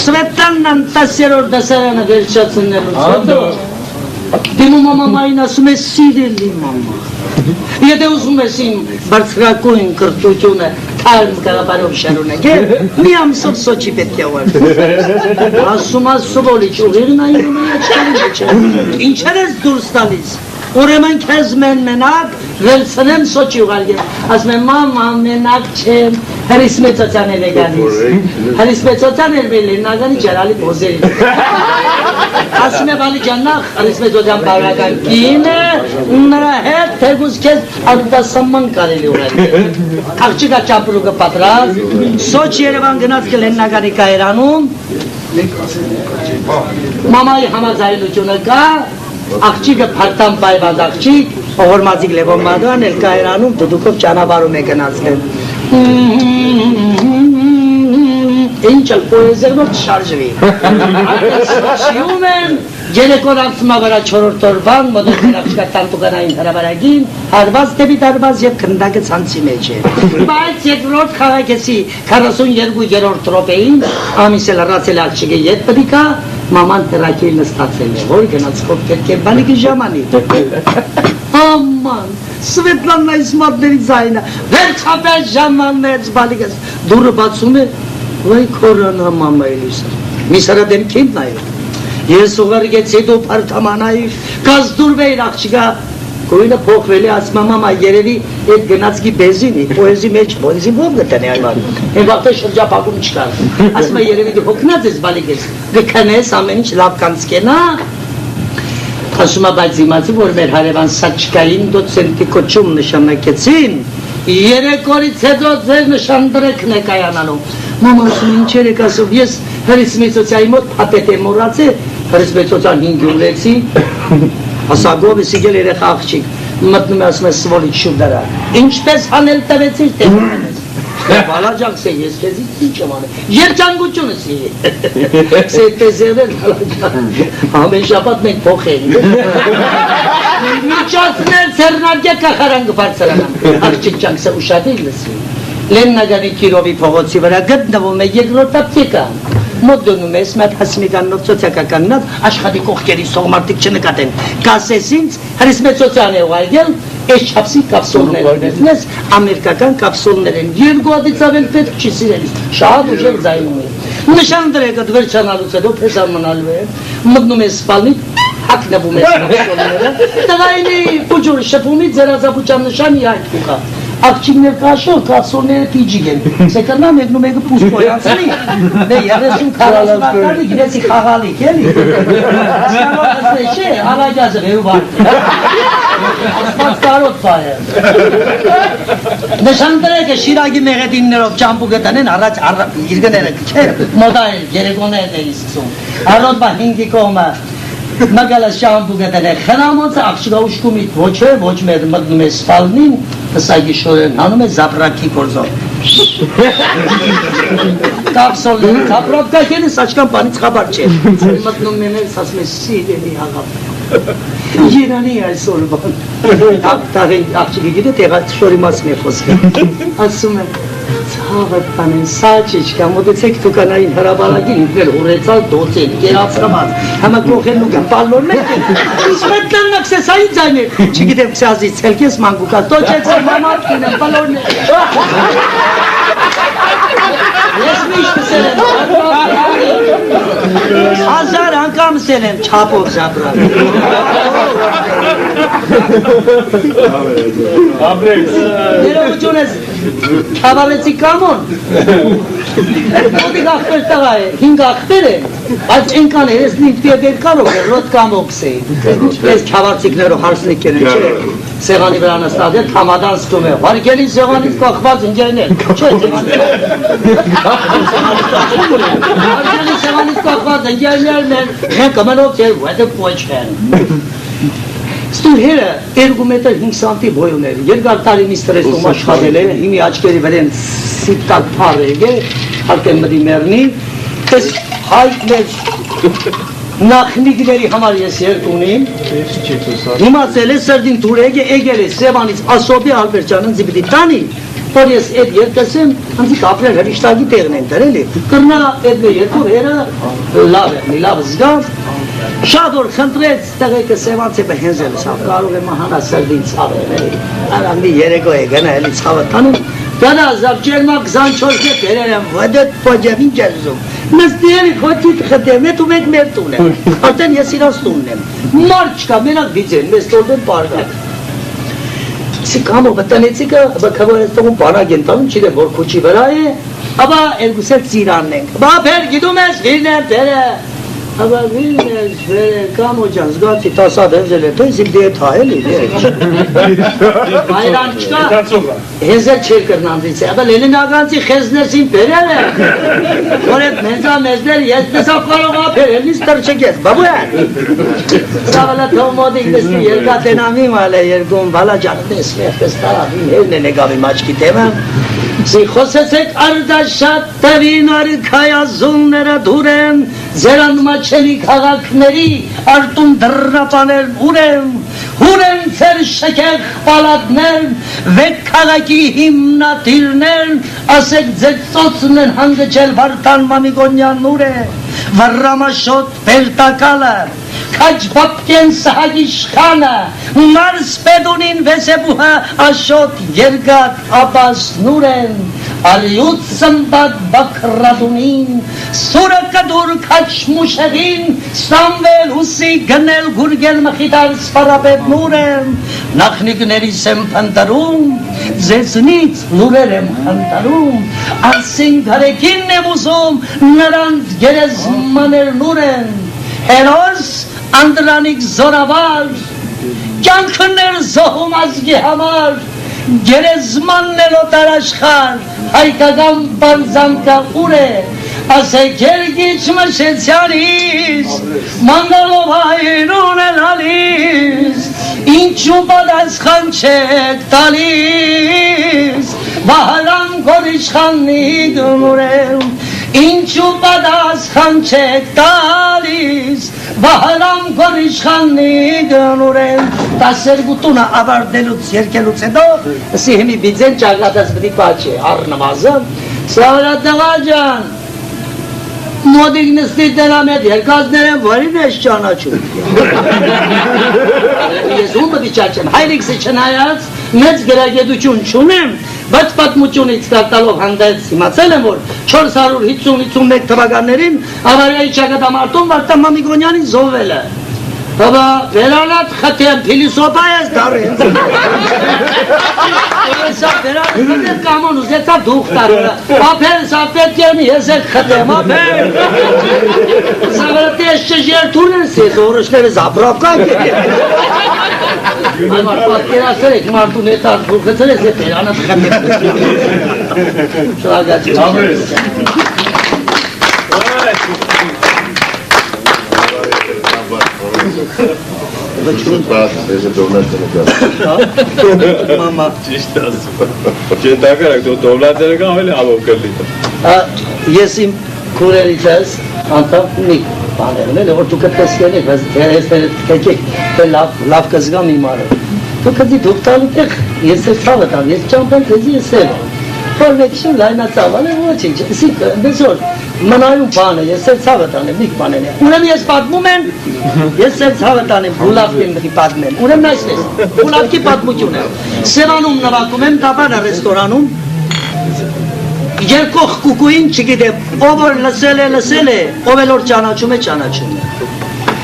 Սվետաննան 10-րդ դասարանը վերջացնելուց հետո դիմում մամային ասում է սիրելի մամա, եթե ուզում ես իմ բարձրակույն կրթությունը թարմ կաղապարով շարունակել, մի ամսով Սոչի պետք է ուղարկել։ Ասում ասովոլիչ ուղիղն այնում է աչքերի մեջ, ինչեր ես դուրս տալիս, ուրեմն քեզ մենակ վերցնեմ Սոչի ուղարկել, ասում եմ մամա մենակ չեմ, հրիս մեծոցյան էլ է գալիս, հրիս մեծոցյան էլ բել է նագանի ջարալի բոզերի, ասում է բալի ջաննախ, հրիս մեծոցյան բարական կին է, նրա հետ թերգուզ քեզ արտասաման կարելի ուղարկել, աղջիկա ճապրուկը պատրաստ, Սոչ Երևան գնաց կլեն նագանի կայրանում, մամայի համաձայնությունը կա, աղջիկը փարտան պայված աղջիկ, ողորմածիկ Լևոն Մադան էլ կայրանում դուդուկով ճանապարհում է գնացել։ Ինչ էլ պոեզիայով չշարժվի։ Սիում են երեկոն անցումա վրա 4-րդ օրվան մոդոզեր աղջիկա տանտուկանային հրավարագին, հարված դեպի դարված և քնդակը ցանցի մեջ է։ Բայց երկրորդ քաղաքեցի 42-րդ րոպեին ամիս էլ առացել աղջիկը ետ պտիկա, մաման հրակել նստացել է, որ գնացքով կերկեր բանիկի ժամանի։ Աման, Սվետլաննա իսմատների ձայնը, վերջապես ժամանեց բանիկս, դուրը բացում է, վայ կորանա մամա էլիսը, միսարա դեմքին նայր, ես ուղարկեցի դու պարթամանայիր, կազ դուրվեիր աղջիկա, գույնը փոխվել է, ասում է մամա երևի այդ գնացքի բեզինի, պոեզի մեջ, պոեզի ով գտնի այման, են վաղտե շրջապակում չկար, ասում է երևի դու հոգնած ես բալիկես, գքնես ամեն ինչ լավ կանցկենա, ասում է բայց իմացի, որ մեր հարևան Սաչկային դոցենտի կոչում նշանակեցին, երեկորից հետո ձեր նշանդրեքն է կայանանում, մամա ասում ինչեր եք ասում, ես հրիս մեծոցյայի մոտ պապետ եմ մորացել, հրիս մեծոցյան 5 ուրեցի, ասագով է սիգել երեխա աղջիկ, մտնում է ասում է սվոլիչ շուդարա, ինչպես հանել տվեցիր տեղում ես, բալաջակս է ես կեզից ինչ եմ անել, երջանգությունս է, սետեզերել ամեն շապատ մենք փոխենք, միջացներ ծերնարգե կախարան գվարցրանամ, աղջիկ ճանքսը ուշադիր լսի, Լեննագանի Կիրովի փողոցի վրա գտնվում է երկրորդ ապտեկա, մոտ դնում ես մեկ հասմիկանով սոցիակականնած աշխատի կողքերի սողմարտիկ չնկատեն, կասես ինձ հրիս մեծոցյան է ուղայգել, այս չապսի կապսոլներ ունեցնես, ամերկական կապսոլներ են, երկու ադիցավել պետք չի սիրելիս, շատ ուժեղ ձայնում է, նշան դրեկըտ վերջանալուց հետո պեսան մնալու է, մտնում ես սպալնի, հակնվում ես կապսոլները, տղայինի պուջուր շպումի ձերազապուչան նշան իայք ուղա, աղջիկներ կաշոր, կապսոլները պիջիկ են, սեկրնամ եկնում եկը պուս կոյանցնի, դե 30-40 ակարդի գիրեցի խաղալիք, էլի, ասյանով ասնեշ է, հալագյազը վերու բարդ, ասպած կարոտ պայը, նշան տրեք է շիրագի մեղետիններով ճամպու գտանեն, առաջ իրգները չէ, մոդայել, երեկոներ է իսկսում, առոտ բա հինգի կողմը, Մագալա շամպու գտանեն, խնամոնց աղջիկա ուշկումիտ ոչ է, ոչ մեր մտնում է սպալնին, հսագի շորեն հանում է զապրակի կորզով։ Կապսոլներ, զապրակկա կենես աչկան պանից խաբար չէ, մտնում մենես ասում է սիրելի հաղապ, երանի այսօր բան, տաղեն աղջիկի գիտե տեղած շորի մասն է խոսքը, ասում է, ցավդ պանեն, սաչիչկա, մոտեցեք տուկանային հրաբարագի ինքներ հուրեցալ դոցել, կերացրամած, համա կողեն ու գպալորներ են, իսմետլան նաքսեսայի ձայներ, չգիտեմ կսազից ցելքես մանգուկա, տոչեցել մամատ կինեմ, պալորներ, ես միշտ կսել եմ, հազար անգամ սել եմ, չապով զապրակ, ներողություն ես, Հավարեցի կամոն, ոտիկ աղբեր տղա է, 5 աղբեր է, բայց ենքան է, ես նիվտի է բերքանով է, ռոտ կամոքս է, ես քավարցիկներով հարսնիկ են չէ, սեղանի վրա նստադել, համադան ստում է, վարգելի սեղանից կախված ընգերներ, չէ, վարգելի սեղանից կախված ընգերներն են, հենք ամենով ծեր վետը պոչ են, Ստուր հերը 2 մետր 5 սանտի բոյուն էր, երկար տարի մի ստրեսում աշխատել է, հիմի աչկերի վրեն սիտկակ պար եկե, հարկեն մդի մերնի, տես հայտներ նախնիգների համար ես երդ ունիմ, հիմացել է սրդին թուր եկել է Սևանից ասոբի Ալբերջանն զիպիտի տանի, որ ես այդ երկս եմ, անցիկ ապրել հրիշտագի տեղն են դրել է, կրնա այդ երկու հերը լավ է, մի լավ զգավ, Շատ որ խնդրեց տեղեկը Սևանցեպը հենզել սավ կարող է մահանա սրդին ցավել արամի երեկո է գնա էլի ցավը տանում գնա զավջերմակ 24 դե բերել եմ վդետ պոջամին ջազում նստի խոթիտ խտեմ դու մեկ մեր տուն եմ արդեն ես իրաց տունն եմ մարդ չկա մենակ դիջեն մեզ տոլդեն պարգա Սիկամը վտնեցիկը բքավորեց տողում բանակ են տանում չիդեմ որ քուչի վրա է ապա երկուսել ծիրանն ենք բա բեր գիտում ես վիրներ բերը ապա վիրներ բերը կամո ջան զգացի տասատ հենզել է թե իմ դետ հայելի այրան չկա հենզել չեր կրնանդից է ապա լենինագանցի խեզներսին բերել է որ էտ մենզա մեզներ ես նեսավ կարող ապեր էլիս տրչեք ես բաբու է սավալա թոմոդիկ նեսի երկատենամի մալ է երկում բալա ջան նեսվի եղպես տարավին հերն է նեգավի մաչքի թեմը Զի խոսեցեք արդաշատ տևին արիքայազունները դուր են, ձերան մաչելի քաղաքների արտում դրրապաներ հուր են ձեր շքեղ պալատներ, վեք քաղաքի հիմնատիրներ, ասեք ձեր ծոցն են հանգջել Վարդան Մամիկոնյան ուր է, վռամաշոտ պերտակալը, Քաչ բապկեն սահագիշխանը, մարս պեդունին վեսեբուհը աշոտ երգատ աբաս նուր են, ալյուտ սմբատ բակրադունին, սուրը կդուր քաչ մուշեղին, սամվել հուսի գնել գուրգել մխիտար սպարապետ նուր են, նախնիկներիս եմ պնդարում, ձեզնից լուրեր եմ խնդարում, ասին գարեկին եմ ուզում, նրանց գերեզմաներ նուր են, հերոս Անդրանիկ զորավար, կյանքներ զոհում ազգի համար, գերեզմաններ օտարաշխար, հայկական բարձանքա ուր է, ասեք երգիչ մշեցյանիս, մանգալով հայրուն են ալիս, ինչու պատասխան չեք տալիս, վահարան գորիշխանի գնուրեմ, ինչու պատասխան չեք տալիս, վահարան գորիշխանի գնուրեմ, տասերգու տունը ավարդելուց երկելուց հետո, սի հիմի բիձեն ճագատած բդի պաչ է, առնմազը, սավրատ դղա ջան, մոդիկ նստի տնամետ երկազներ եմ, որին ես ճանաչում։ Ես ում բիճաչ եմ, հայրիքսի չնայած, մեծ գրագետություն չունեմ, բայց պատմությունից կարտալով հանդայց իմացել եմ, որ 450-51 թվականներին ավարյայի ճակատամարտում Վարդան Մամիկոնյանին զոհվել է։ Բաբա, վերանատ խտեմ, փիլիսոպա ես դարին։ Սա վերանատ խտեմ կամոն ուզեցա դուխ տարը։ Ապեր, սա պետք եմ ես էլ խտեմ, ապեր։ Սա վերատ ես չժերթուն են սեզ, օրոշները զաբրավկան կետեմ։ Այմար պատկերասեր եք մարդուն հետ արդուր խծր ես է վերանատ խտեմ։ Շրագացի։ Մամա ճիշտ ասում Չետակարակ դու դոլարները կամ էլ ավով կլիտը Ես իմ քուրերից ես անդամ մի բաներն էլ որ դու կտեսնեն ես լավ կզգամ իմ արը դու կդի դուք տալու տեղ ես էլ ցավը տամ ես ճամփեն քեզի ես էլ որ մեքշին լայնացավան է ոչինչ իսկ դեսոր մնայում բան է ես էլ ցավը տանեմ մի բան է ուրեմն ես պատմում եմ ես էլ ցավը տանեմ Բուլավկին մի պատմեմ ուրեմն այսպես Բուլավկի պատմություն է Սևանում նվագում եմ դաբանը ռեստորանում երկող կուկուին չգիտեմ ով որ լսել է ով էլ որ ճանաչում է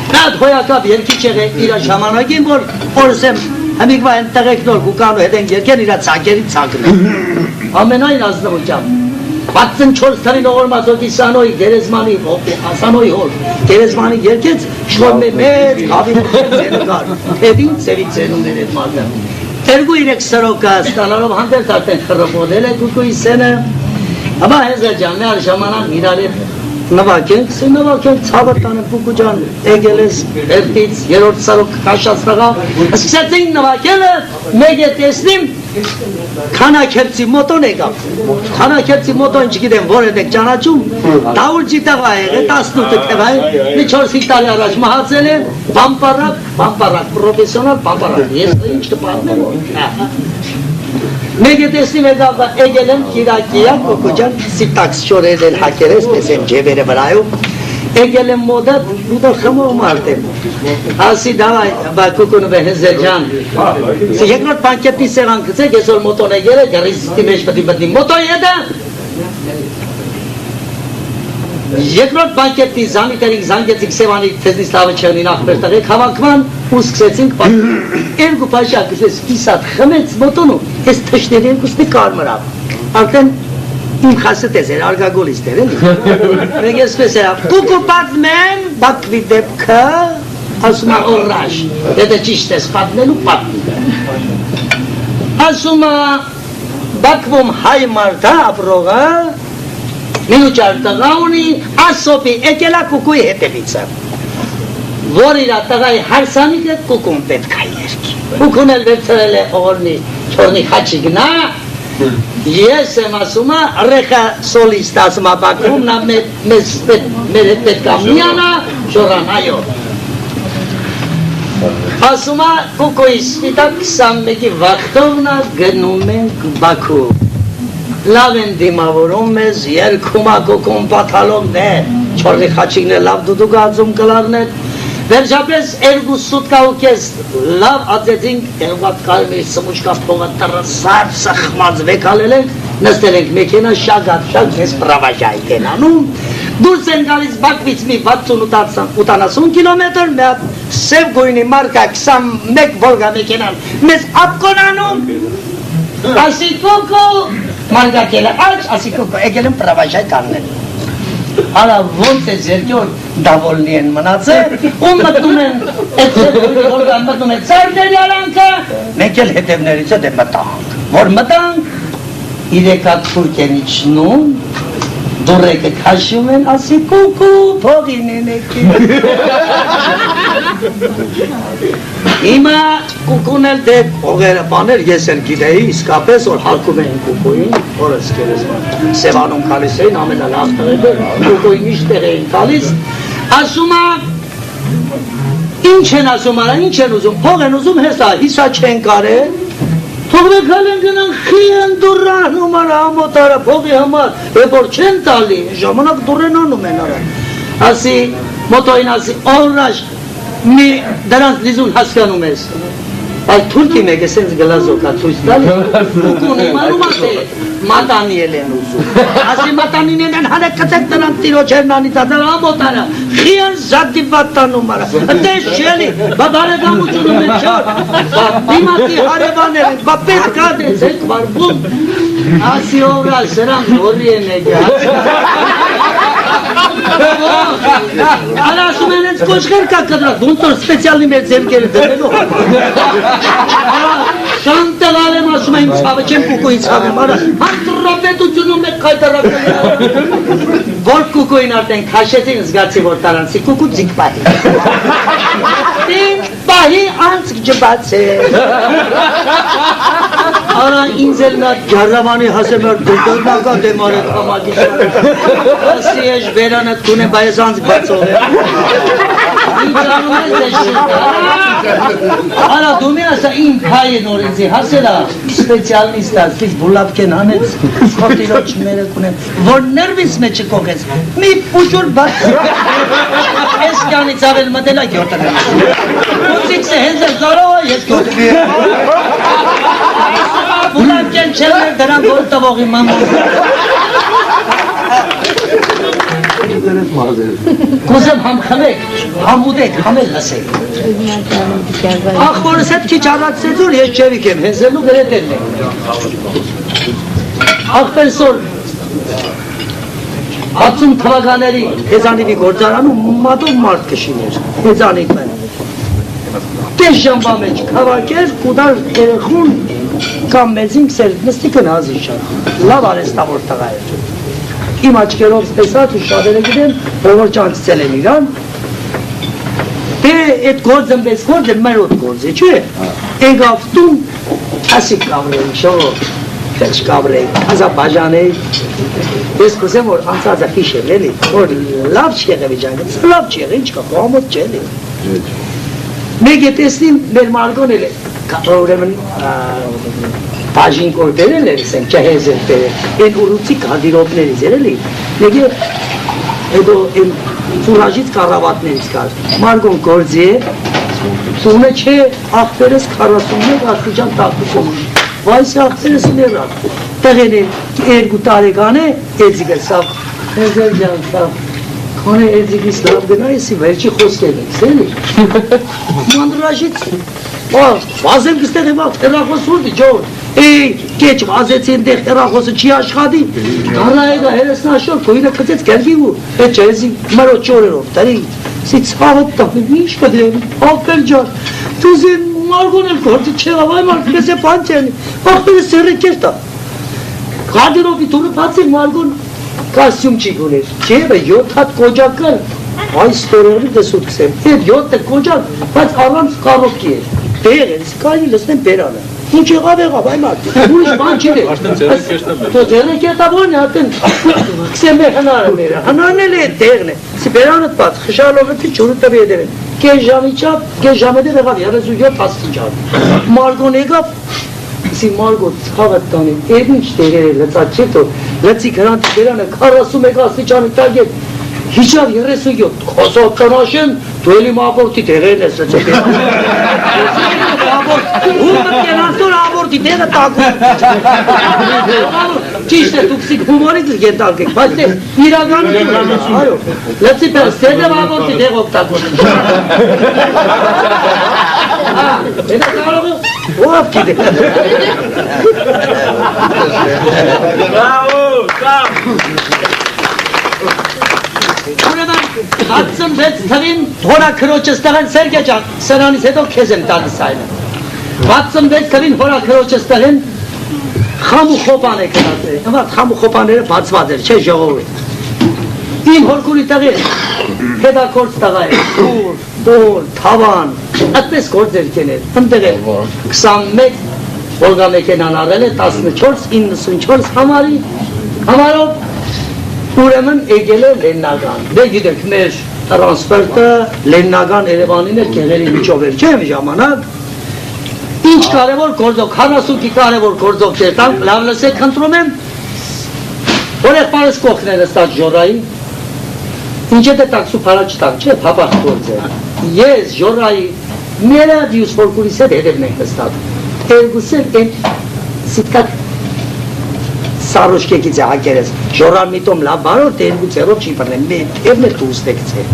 նա հոյակապ երկիչ եղել իր ժամանակին որ օրսեմ Համիկվա են տեղեքնոր կուկանու հետ են երկեն իրա ծակերի ծակն է ամենայն ազնվությամբ 64 թվին ողորմածոքի սանոյի գերեզմանի ասանոյի հոր գերեզմանի երկեց շոր մեծ կավին կար հետին ծևի ծերուներ հետ մատը երկու իրեք սրոկա ստանալով հանդերց արդեն խրպոդել է կուկուի սենը ապա հեզը ջան մեր ժամանակ իրար հետ նվագենք, ցավը տանեմ Պուկու ջան, եկել ես երտից, երորդ սարոք կաշացրաղա, սկսեցին նվագելը, մեկ է տեսնիմ, քանաքերցի մոտոն եկավ, քանաքերցի մոտոն չգիտեմ, որ եք ճանաչում, դավուրջի տղա եղել, 18 թվա է, մի 4 տարի առաջ մահացել է, բամպարակ, պրոֆեսիոնալ բամպարակ, ես ինչ կպատմեմ, մեկ է տեսնիմ եկել եմ կիրակիակ, Պուկու ջան, սիտաքս շորերել հակերես, տեսեմ ջևերը վրայում, եկել եմ մոդը ու դա խմող մարդ եմ ասի դավայ բակուկունը բե հեզերջան երկրորդ բանկետի սեղան գցեք այսօր մոտոն է գերը գռիստի մեջ պետք է բտնի մոտո եդա երկրորդ բանկետի զանիտերիկ զանգեցիկ սևանի թեզնից լավը չեղնի նախբեր տղեք հավաքման ու սկսեցինք երկու պաշակ կսես կիսատ խմեց մոտոնու ես թշների երկուսնի կարմրավ արդեն իմ խասը տես էր արգագոլիստ էր մեկ եսպես էր կուկու պատմեն բակվի դեպքը ասում է օրրաշ դետը ճիշտ ես պատմելու պատմի ասում է բակվում հայ մարդա ապրողը Մինուճար տղա ունի, ասոպի եկելա կուկույի հետևիցը, որ իրա տղայի հարսանիկը կուկուն պետք է երկի, կուկուն էլ վերցրել է օրնի, չորնի խաչի գնա, ես եմ ասում ռեխա սոլիստ ասում ապակում, նա մեր հետ պետք է միանա, շորան այո, ասում կուկույի սպիտակ 21-ի վաղթողնա գնում ենք Բաքու, լավ են դիմավորում մեզ, երկում ակոքում պատալով դե, չորնի խաչիկն է լավ դուդու գածում կլարներ, վերջապես երկու սուտկա ու կես լավ ածեցինք, երվատ կարմիր սմուշկա փողը տրսար սխմած վեկալել ենք, նստել ենք մեքենա շագատ ես պրավաժայք են անում, դուրս են գալիս Բաքվից մի 60-80 կիլոմետր, մի հատ սև գույնի մարկա 21 վոլգա մեքենան մեզ ապկոն անում, ասի կոկո Մարգակելը աչ, ասի կոկո, եկել եմ պրավաժայ կաննել Արա ոնց է ձերկյոր դավոլնի են մնացել ու մտնում են մտնում են ծարդերի արանքը մենք էլ հետևներից է դե մտանք որ մտանք իրեկատ թուրք են իջնում դուրեկը քաշում են ասի կուկու փողին են եկել Հիմա կուկուն էլ դե ողերը բաներ ես էլ գիտեի իսկապես որ հարկում էին կուկուին որս կերես սևանում կալիս էին ամենալավ տղերը կուկուի միշտեղ էին կալիս ասում ինչ են ասում արա ինչ են ուզում փող են ուզում հեսա հիսա չեն կարել Թողնեկալ են գնան խի են դուրանում արա ամոտարը փողի համար որ չեն տալի ժամանակ դուրեն անում են արա ասի մոտոին ասի օրրաշ մի դրանց լիզուն հասկանում ես այլ թուրքի մեկ է սենց գլազոկա ցույց տալի կուկուն իմանում ասի մատանիել են ուզում ասի մատանին են հանեք կծեք տնան տիրոջ հերնանից ադար ամոտարը խի են զադի վատանում արա դես չելի բա բարեգամությունում են չոր դիմատի հարևաներ են բա պետք ադես եք վարվում ասի օրա սրանք հորի են Արա ասում են ենց կոչղեր կա կդրած, ոնց որ սպեցիալի մեր ձերկերը դրելու Շան տղալ եմ ասում եմ ցավը չեմ կուկույի ցավեմ, արա հանտրապետությունում եք կայտարակել Որ կուկույին արդեն քաշեցին զգացի որ տարանցի կուկու ձիք պահի Ձիք պահի անցք ջբաց է Արա ինձ էլ նա ջարավանի հասեմ էր դրդորնակա դեմ արետ համագիշար Ասի էշ վերանըտ կուն է բայես անցք բացով է Ինչ անում ես է շուտ Արա դու մի ասա իմ փայ է նորեցի հասերա Սպեցիալնիստ ասվից բուլավկեն անեց Խոտիրոչ մերը կունեմ Որ նրվից մեջը կողեց Մի պուջուր բաց Ես կյանից ավել մտելա գյոտը Ուծիքս է հենց է զարով ես գյոտվի Բուլավկեն չելներ դրան որ տվողի մամոն Կուզեմ համ խմեք, համ ուդեք, համ էլ լսեք Ախորս հետ քիչ առացեց որ ես չևիք եմ, հենզելու գրետերն եմ Ախպենսոր 60 թվականների հեզանիվի գործարանում մատով մարդ կշիներ, հեզանիվ մեն Կես ժամբա մեջ կավակեր, կուդար երեխուն կամ մեզինք սեր նստիկը նազի շատ Լավ արեստավոր տղա էր Իմ աչկերով սպեսած ու շատերը գիտեմ, որ չանցցել են իրան Դե էդ գործն պես գործ է մեր ոտ գործ է, չէ Էգավ տուն, ասիկ կավրեի, շող, քեչ կավրեի, ազաբաժան էի Ես կուսեմ որ անցածը խիշ եմ էլի, որ լավ չեղև իջանգը, լավ չեղև, ինչ կա, կողամոտ չելի Մեկ է տեսնիմ մեր մարգոն էլ է, ուրեմն բաժին կոր բերել էր, սենք չհեզ էր բերել, են ուռուցի կադիրովներից էր էլի, մեկ է հետո են Սուրաժից կառավատներից կար։ Մարգոն գործի է, սունը չէ, աղբերս 41 աստիճան տախտիկում ունի։ Վայսի աղբերս ներատ, տեղեն է 2 տարեկան է, էձիգը սավ, հեզեր ջան սավ, քոնե էձիգիս լավ գնա, եսի վերջի խոսքել ենք, սելի։ Մանրաժից, վազեմ կստեղ եմ հեռախոս ուրդի, ջոր, կեչ վազեցին դեղ հեռախոսը չի աշխատի, կարայեգա հերեսնաշոր, կույրը կծեց կերգի ու, էչ էզի մրոտ ճորերով, տարի, սի ցավըտ տախնի, ինչ կդեմ, աղբեր ջան, դուզին մարգոն էլ գործի չեղավ, այ մարդ կես է պանչյանի, աղբերը սերը կերտա, գարդերոպի տունը պացիր մարգոն կասյում չի գուներ, չեղը 7 հատ կոջակ կար, այս տորեղի դեսուտ կսեմ, այդ 7 կոջակ, բայց առանց կարոպկի էր, բեղ են, սկայնի լսնեմ բերանը, ինչ եղավ, այ մարդ, ուրիշ բան չի դեր, ձերը կետավորն է, ատեն, կսեմ է հնարը մերը, հնարն էլ է դեղն է, սի բերանըտ բաց, խշալով է չուրը տվի է դերեն, կեզ ժամի չապ, կեզ ժամը դեր եղավ, 37 աստիճան, մարգոն եղավ, սի մարգոն ծաղըտ տանի, էդ ինչ դերեր է լծած չէ տոր, լծի գրանտի բերանը 41 աստիճանը տագետ, հիչավ 37, խոսով կանաշեն, դու էլի մաբորդի դեղերն ես լծե Հումը կենանտոր ավորդի դեղը տագում Ճիշտ է, դուք սիք հումորից գետալք եք, բայց դե իրագանում այո, լծի պերս, դեղը ավորդի դեղով տագում Հետը կարող է, ով կի դեղ Բրավո, սավ Ուրեմն 66 թվին հորա քրոջս տղեն Սերգե ջան, սրանից հետո քեզ եմ տալիս այլը 66 թվին հորա քրոջս տղեն խամու խոպան է գնացել, նվարդ խամու խոպաները բացված էր, չէ ժողովուրդ Իմ հորքուրի տղի հետաքործ տղա է, դոր, թավան, այդպես գործ էր կեներ, ընդեղ է 21 Volga մեքենան արել է 14-94 համարով Ուրեմն եկել է Լեննագան, դե գիտեք մեր տրանսպերտը Լեննագան Երևանին էր կեղերի միջով էր, չէ ժամանակ Ինչ կարևոր գործով, 40-ի կարևոր գործով կերտանք, լավ լսեք խնդրում եմ Որ եղբարս կողքներ ստաց ժորայի Ինչ է դե տաքսու պարա չտանք, չէ, պապախ գործ է Ես ժորայի մերը դյուս որքուրիս հետ հետևն ենք ստատ Երգուսել են սիտկակ Սարոշկեկից է հակերես, ժորան միտոմ լավ բարոր, թե երկու ծերով չի պրնեմ, թևն է տուստեկց է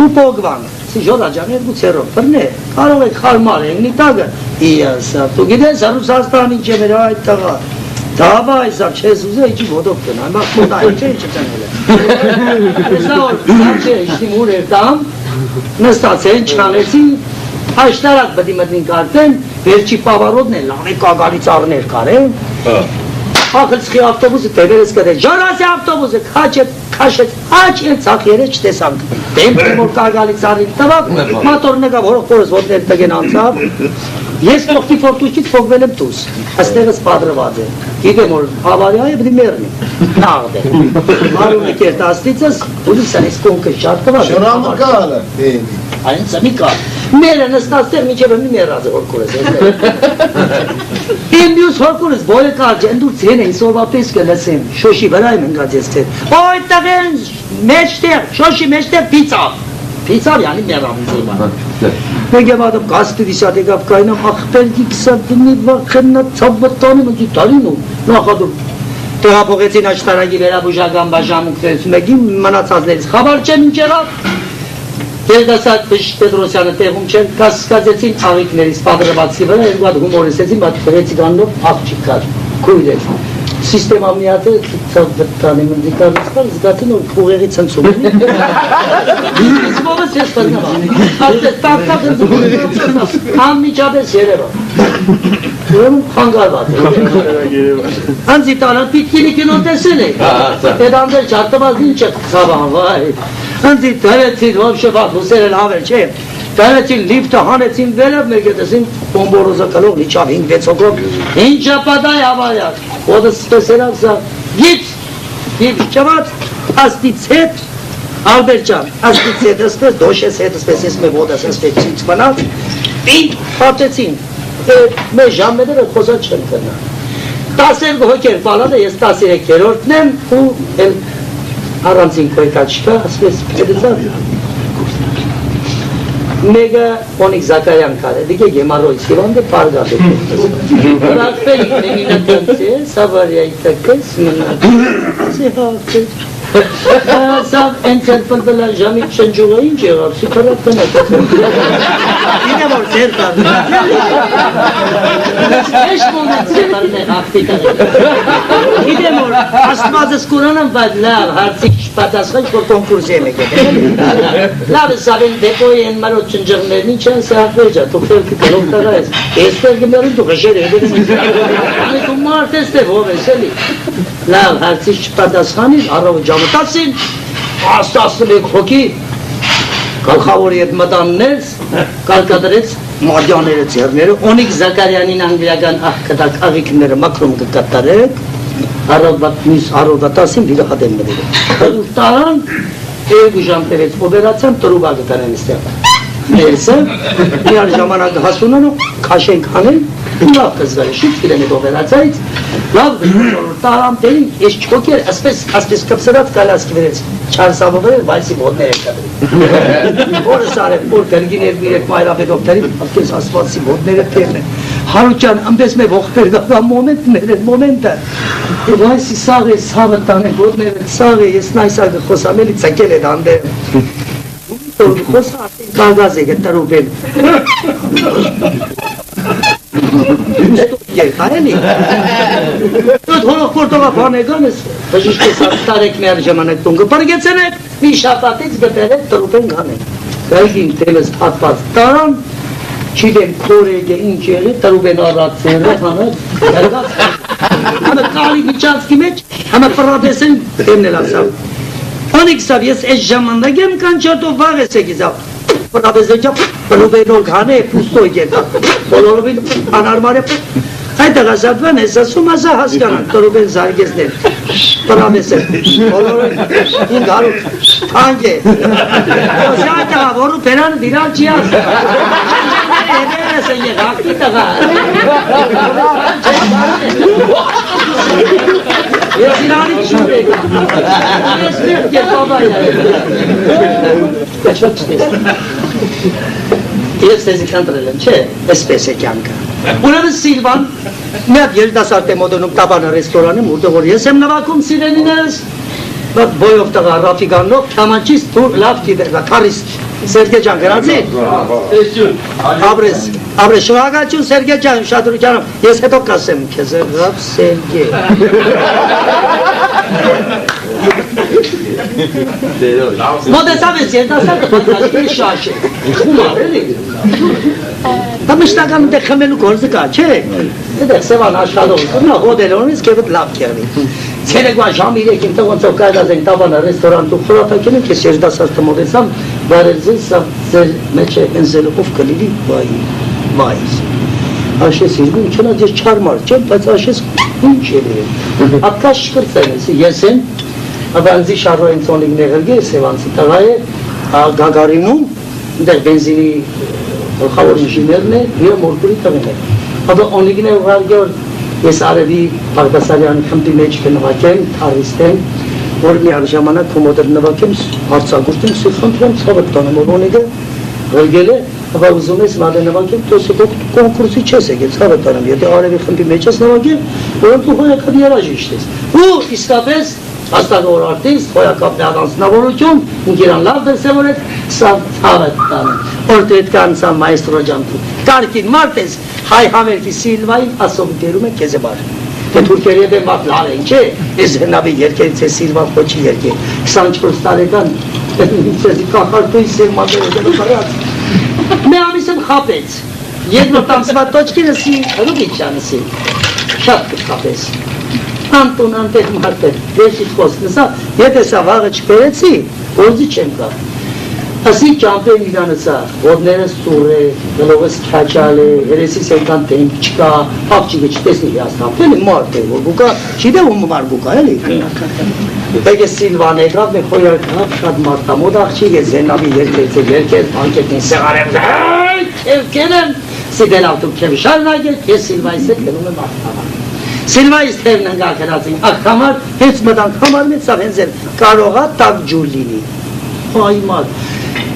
Ու պոգվան, սի ժորա ջան երկու ծերով պրնե, կարող եք խարմար ենք նիտագը Իասա, դու գիտես Ռուսաստան ինչ է մեր այդ տղա Դավա այսավ չես ուզե, իչի ոտով կնա, մախ մոտա ինչ է ինչ տնել է Հեսա որ, սանչե, իշտի մուր էր տամ, նստացեն, չանեցին, հաշտարակ բդի մտնին կարտեն, վերջի պավարոդն է, լավ է կագալից առներ կարեն Ախլցխի ավտոբուսը տևերես կդեն, ժորասի ավտոբուսը քաշեց, աչ են ծախ երեչ տեսանք, դեմպի որ կարգալից արին տվավ, մատորն եկավ հորող պորս ոտներ տգեն անցավ, ես կողքի ֆորտուշից փոգվել եմ տուս, աստեղս պատրված է, գիտեմ որ հավարյա է բդի մերնի, նաղդ է, մարուն է կերտ աստիցս, ուլիսան ես կոնքը շատ տված, Շորամը կալը, այն ծմի կար, մերը նստաստեղ միջև մի մերած է հորքուրս, Իմ մյուս հորքուրս բոյը կարջ են դուր ծեն էին սորվա պես կլսեմ, շոշի վրա եմ ընգած ես ծեն, ոյ տղեն մեջտեղ, շոշի մեջտեղ պիցավ յանի մերամիզ իման Մեկ եմ ադմ գաստի վիսատ եկավ կայնամ, ախպերգի կսատ դնի վախեննա ծավվտանի մգի տարին ու նախադում Տեղապողեցին աշտարագի վերաբուժական բաժամունքներից մեկի մնացածներից խաբար չեմ ինչ երավ Երդասատ Բժիշկ Պետրոսյանը տեղում չեն կասկածեցին աղիքներից պատրվածի վրա երկու հատ հումորեսեցին, բայց բրեցի գանով աղջիկ կար, կույր էր Սիստեմա միատը ծավտանի մնդիկարնստան զգատին որ կուղեղի ցնցում է Իսկ ովս ես պրնավա, արդես տակտակ ընձում անմիջապես երևա Ուրեմն խանգարված է Անձի տանան պիտկինի կինո տեսել է Էդ անդեր չարտավազ ինչ է խավան վայ Անձի դարեցին ոբշեվակ հուսեր էլ հավեր չէ Դարեցին լիվտը հանեցին վերև մեկ է տեսին բոմբորոզը կլող լիչավ 5-6 հոգով Ինչ ապադայ հավայակ Ոտս սպեսերավ սա գիպ չված աստից հետ Ալբեր ջան աստից հետ ասպես դոշես հետ ասպես ես մե ոտս ասպես չից բնած Պինք պատեցին մեր ժամմեները խոսած չեն կնա 10 հոգեր բալանը ես 13-րդն եմ ու առանցին քոյկաչկա, ասպես փերզավ։ Mega Onik Zakarian care, adică e maroi, schimbăm de parga pe tot. La fel, feminătățe, savaria ităcăs, se face. Sau înțelpăl de la jamii șenjură ingeră, supărat până tot. Bine vor certa. Ești moment să parne actitare. Bine vor, astăzi scuranăm vad la harțic și patascăi vor concurse mege. La să avem depoi în marot șenjură nici în să afleja, tu fel că nu tărați. Este că mereu tu că șere, ani cu moarte este vorbe, seli. La harțic și patascăi arău Մտածին, աստասն եք հոգի, կալխավոր ետ մտաններս, կալկադրեց մադյաները ծերները, Օնիկ Զակարյանին անգլիական աղկտակ աղիքները մակրում կկատարեք, առորդատասին վիրախատեն մդերը։ Տարան, էգու ժամպերեց օբերացան տրուբա գտարեն իստեղ։ Ներսը, միար ժամանակ հասունան ու կաշենք հանեն, լավ կզվարի շուտ կիրեն էտ օբերացայից, լավ տարամ տերին, ես չոքեր, ասպես կպսրած կալասկի վերեց, չարսավը վերել, վայսի ոտներ եք կադրին։ Որս արև, որ կրգին էր բիրեք մայրապետ ոգտարին, ասկես ասվածի ոտներ եք տերն է։ Հարուչան, ըմպես მე ողբեր գա մոմենտներ են, մոմենտը։ Վայսի սաղ է, սավը տանեք, ոտներ է, սաղ է, ես նայսագը խոսամելի ծակել է դանդեր։ Խոսա արդեն կարգազ է գտարուպ են։ Երկարելի։ Դուտ հորող կորդողա բանեգան ես, բժիշկ ես տարեք մեր ժամանակ տունգը պրգեցեն եք, մի շապատից գտեր եք տրուպ են գանեք։ Գայգին տելս հատված տարան, չիդեմ կորեգ է ինչ եղի, տրուպ են առացել է, հանած, համը կալի միջանցքի մեջ, համը պրադես են դեմնել ասավ։ Անիք սավ, ես այս ժամանակ եմ կանչատով վաղ ես եք իզավ, պրադեսեջա պրուբենոլ գան է, պուստոյ գետա, բոլորովին անարմար է, այդ աղասատվան ես ասում ասա հասկանան, տրուբեն զարգեսներ, պրադես է, բոլորովին, ինգ հարուկ, թանք է, ոս այդ աղա, որու պերան դիրալ չի ասում, հետերես է եկ, աղտի տղա, ես իրանի չուր եք, ես մերկ ես բաբայ ես տեզի կանդրել եմ, չէ, այսպես է կյանքը։ Ուրևն Սիլվան, մի հատ երիտասարդ է մոդնում տաբանը ռեստորանում, որտեղ որ ես եմ նվագում սիրենիներս, բոյով տղա Ռաֆիկանով, կամանչից թուր լավ կիդերվա, քարիստ, Սերգե ջան, գրացի։ Ապրես, շնորհակալություն Սերգե ջան, ուշադրությամբ, ես հետո կասեմ քեզ, Ռաֆ Սերգե։ Մոտեցավ ես երիտասարդը պատրաստել շաշ է, խումար էլի։ Դա մշտական դե խմելու գործը կա, չէ։ Դե սևան աշխատող, նա հոդելոնից կեվդ լավ կերնի։ Ցերեկվա ժամ 3-ին տղոնցով կայլած են տաբանը ռեստորան ու խորատակին են, ես երիտասարդը մոտեցամ, բարելձին սա ձեր մեջ է հենզելը ով կլիվի, վայ, աշես իրգում, չնա ձեր չարմար չեմ, բայց աշես ինչ է լիրել, ապկաշ շկրծեն ես եմ, Abanzi Շարոյն ծոնիգներ ղրգե Սևանցի տղա է, Գագարինում, դեր բենզինի գլխավոր ինժեներն է, իր մորգուրի տղին է։ Ապա օնիգներ ուղարկյոր ես արևի Պարտասարյանի խմբի մեջ կնվակեմ, թարիստեմ, որ մի ժամանակ կոմոդեր նվակեմ, հարցագուրտեմ, սիխնդրեմ, ցավը տանեմ, որ օնիգը ղրգել է, ապա ուզում ես մադե նվակեմ, դոսի կոնկուրսի չես եկել, ցավը տանեմ, եթե արևի խմբի մեջ ես նվակեմ, որոնք դու հոյակապ երաժիշտ ես։ Ու իսկապես հաստավոր արտիստ, հոյակապ անձնավորություն, ինքերան լավ դրսևորեց, սա թավը տանում, որտե հետ կան սա մայստրո ջանքի, կարկին մարդ ես, հայ համերքի Սիլվային ասում գերում է կեզ է բար, թե թուրքերի հետ է մատ լավ են, չէ, ես հնավի երկերից է Սիլվան խոչի երկեր, 24 տարեկան, կախարտույի սերմանները դեպը պարած, մի ամիս եմ խապեց, երկրորդ ամսվա տոչկինը սի, հրուգիչյանը սի, շատ կխապես, Անտուն անտեղ մարդեր, դեսից խոսք նսա, եթե սա վաղը չպերեցի, որձի չեմ կա։ Ասի ճամպեն իրանը սա, ոտներս ծուր է, գլովս քյաչալ է, երեսիս ենքան տենք չկա, հապչիգը չտեսնի հիաստապ, էլի մարդ է, որ գուկա, չիդե ում մար գուկա, էլի։ Բեգ է Սիլվան եկավ, մի խոյարկավ, շատ մարդամոդ աղջիկ է, զենավի երկեր, անկետին սեղարեմ, երկեր են, սիդել ավտում քեմ շարնագեք, ես Սիլվայիս հետ գնում եմ արդավան։ Սիլվայից թերն ընկակրացին, ակտամար հենց մտանք համար մեծ սավ հենց էլ կարողա տակ ջուր լինի, հայմալ,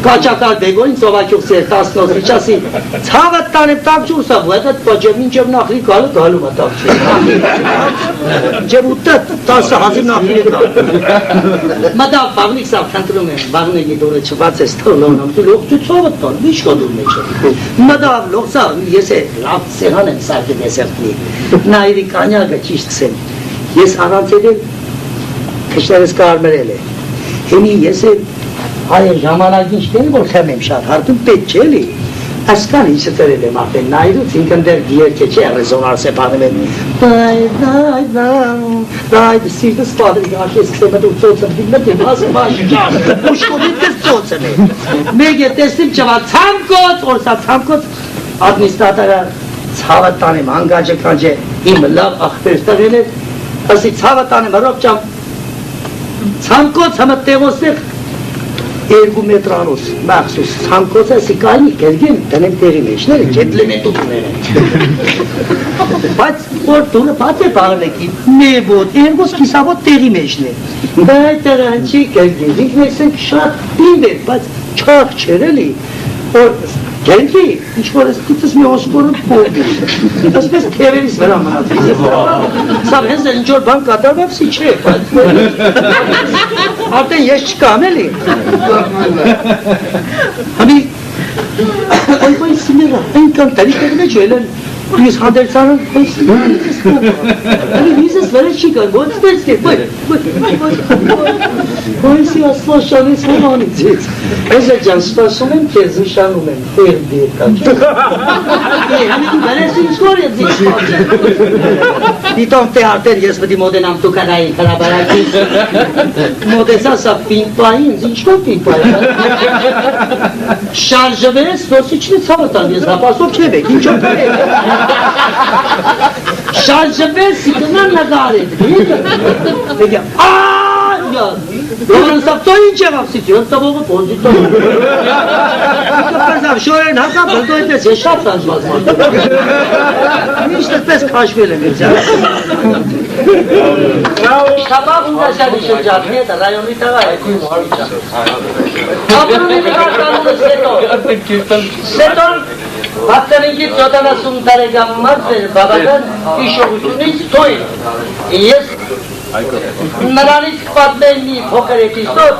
կաչակալ բեգորին ծովակյուղ սեր 10 չասի, ցավըտ տանեմ տակ ջուր սավ, վետըտ պոջև մինչև նախրի գալը գալում է տակ ջուր, ջև ուտըտ 10 հազիվ նախրի գալ, մտավ բաղնիկ սավ կընտրում եմ, բաղնիկի դուրը չված ես թողլոնամ, դու լողցու ծովըտ կան, միշ կոդում մեջ է, մտավ լողցավ, ես է լավ սեղան եմ սարկի դեսերտնի, նայրի կանյակը ճիշտ սեմ, ես առանց edem, քշներս կարմերել է, հենի ես է Hayır, ժամանակին չտերի, որ խեմ եմ շատ, հարտում պետք չէ լի, ասկան ինչը տրել եմ արդեն, նայրուց ինքն դեր դիերք է չէ, ռեզոնար սեպանում եմ, դայ, սիրտս պատրիկ արկես կսեմը դու ծոցը դիմը դեմ ասը մաշջան, ուշկովիտ կս ծոցն է, մեկ է տեսնիմ չվա ծամկոց, որսա ծամկոց, ադմինիստրատարը ցավը տանեմ, հանգաջը կանջե, իմ լավ աղբեր տղեն է, ասի ցավը տանեմ, հրոք ճամ, ծամկոց համը տեղոսեղ, 2 մետրանոց մախսուս ցանկոց է սիկայնի կերգեն դնեմ տեղի մեջները ջետ լեմետուտները բայց որ դուրը բաց է բաղնեկի մեբոտ երգոս կիսավոտ տեղի մեջն է այդ տեղանչի կերգեն ինքնես ենք շատ պինդ է բայց չախ չեր էլի որ գենքի ինչ-որ ես կիցս մի ոսկորը պողի ասպես թերերիս վրա մնաց սավ հենց էլ ինչ-որ բան կատարվապսի չէ արդեն ես չկամ էլի Համի այ սիմերա այնքան տարիքներ մեջ ելեն ես հանդերձանը վիզես վրա չի կար ոնց տեսք է Ոյսի ասլաշանից հոմանից ես է ջան սպասում եմ կեզ նշանում եմ խույր դիրկա Համի դու բերես ինչ կոր ես դիտոն թե արդեն ես պտի մոդենամ տուկանայի խրաբարակի մոդեսա սա պինպային ինչ կոր պինպային շարժվես որսի չնի ծավտան ես հապասով չևեք ինչով կրեք շարժվես սիկնան նգարետ Որն սապտո ինչ եղավ սիճի, հստավողը պոզիտո Կպերզավ շորեն հակա բլդոյտ ես ես շատ սանջված մարդը Միշտ պես կաշվել եմ ես Շապաղ ունգաշանի շրջարդի հետ ռայոնի տղա է Ապրունի նկարկանունը Սետոն Բաղթերինգից 70 տարեկան մարդ էր բավական իշողությունից թույն Ես նրանից պատմել մի փոքր էպիզոդ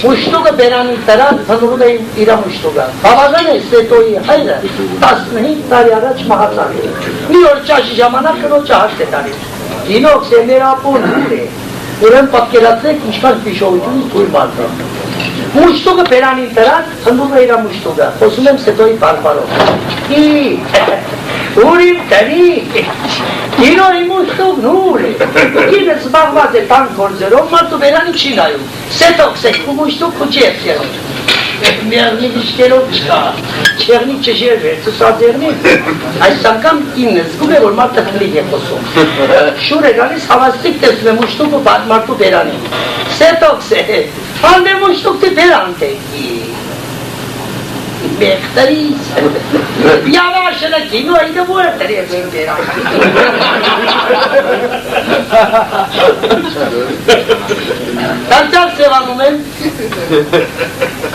Մուշտուկը բերանի տրան հնրում էին իրա մուշտուկը Բավական է Սետոյի հայրը 15 տարի առաջ մահացան Մի օր ճաշի ժամանակ կնոջը հաշտ է տարի Գինոք սեներապոն ուր է Ուրեն պատկերացրեք ինչքան իշողությունից թույն մարդ է Մուշտուկը բերանին տրան հնրում է իրա մուշտուկը Խոսում եմ Սետոյի բարբարով Ուրիմ տնի Գինոյի մուշտուկն ուր է Գինը զբաղված է տան գործերով մարդու բերանի չի նայում Սետոք սեք ու մուշտուկ ու չեղ չեղում Միարնի վիշկերով չկա Չեղնի չժեր վերցուսաձերնի Այս անգամ ինը զգում է որ մարդը հլիկ է խոսում Շուր է գալիս հավաստիկ տեսում է մուշտուկ ու մարդու բերանի Սետոք սեք Հանդե մուշտուկ դի բերան տեկի Բեղտարից Yavaşına kinoyu da bu arada yapayım derim. Tantar sevanımın